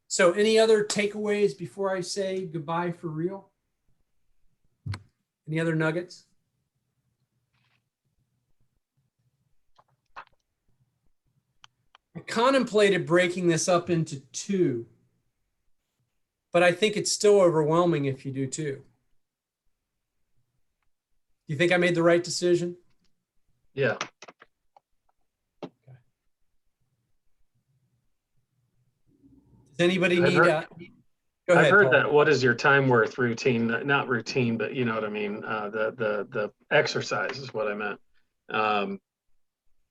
So any other takeaways before I say goodbye for real? Any other nuggets? I contemplated breaking this up into 2, but I think it's still overwhelming if you do 2. you think I made the right decision? Yeah. Does anybody I've need, heard- go ahead, I've heard Paul. that. What is your time worth routine? Not routine, but you know what I mean. The exercise is what I meant.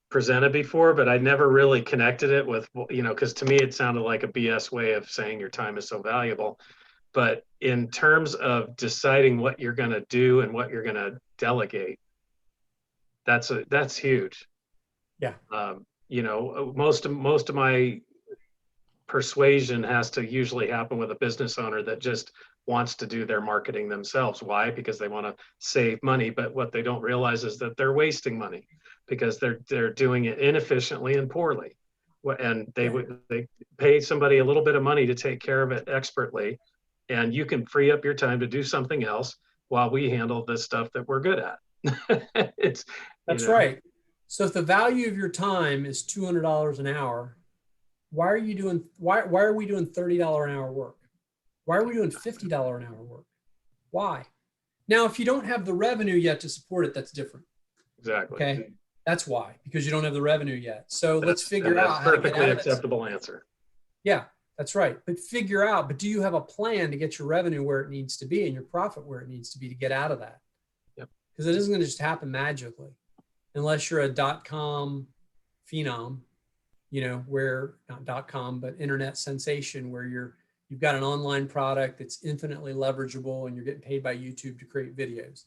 Presented before, but I never really connected it with, you know, because to me it sounded like a BS way of saying your time is so valuable. But in terms of deciding what you're going to do and what you're going to delegate, that's huge. Yeah. You know, most of my persuasion has to usually happen with a business owner that just wants to do their marketing themselves. Why? Because they want to save money, but what they don't realize is that they're wasting money because they're doing it inefficiently and poorly. And they pay somebody a little bit of money to take care of it expertly, and you can free up your time to do something else while we handle the stuff that we're good at. That's right. So if the value of your time is $200 an hour, why are we doing $30 an hour work? Why are we doing $50 an hour work? Why? Now, if you don't have the revenue yet to support it, that's different. Exactly. Okay. That's why, because you don't have the revenue yet. So let's figure out how to get perfectly out of acceptable answer. Yeah, that's right. But do you have a plan to get your revenue where it needs to be and your profit where it needs to be to get out of that? Yep. Because it isn't going to just happen magically unless you're a .com phenom, you know, where not .com, but internet sensation, where you've got an online product that's infinitely leverageable and you're getting paid by YouTube to create videos.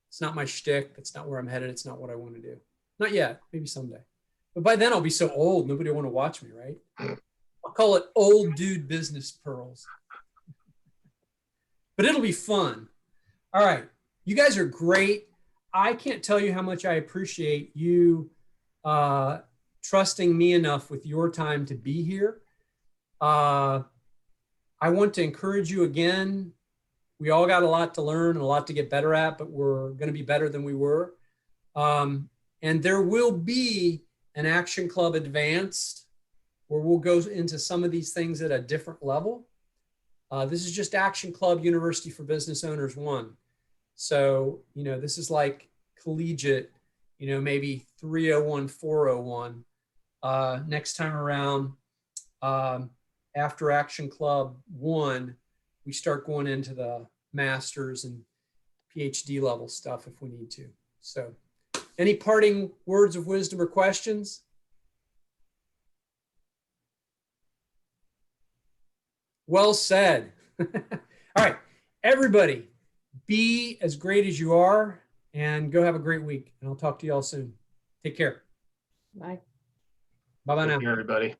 It's not my shtick. That's not where I'm headed. It's not what I want to do. Not yet. Maybe someday. But by then I'll be so old, nobody will want to watch me, right? I'll call it old dude business pearls. But it'll be fun. All right. You guys are great. I can't tell you how much I appreciate you trusting me enough with your time to be here. I want to encourage you again. We all got a lot to learn and a lot to get better at, but we're going to be better than we were. And there will be an Action Club Advanced where we'll go into some of these things at a different level. This is just Action Club University for Business Owners 1. So, you know, this is like collegiate, you know, maybe 301, 401. Next time around, after Action Club 1, we start going into the master's and PhD level stuff if we need to. So any parting words of wisdom or questions? Well said. All right, everybody, be as great as you are and go have a great week. And I'll talk to you all soon. Take care. Bye. Bye-bye now. Take care, everybody.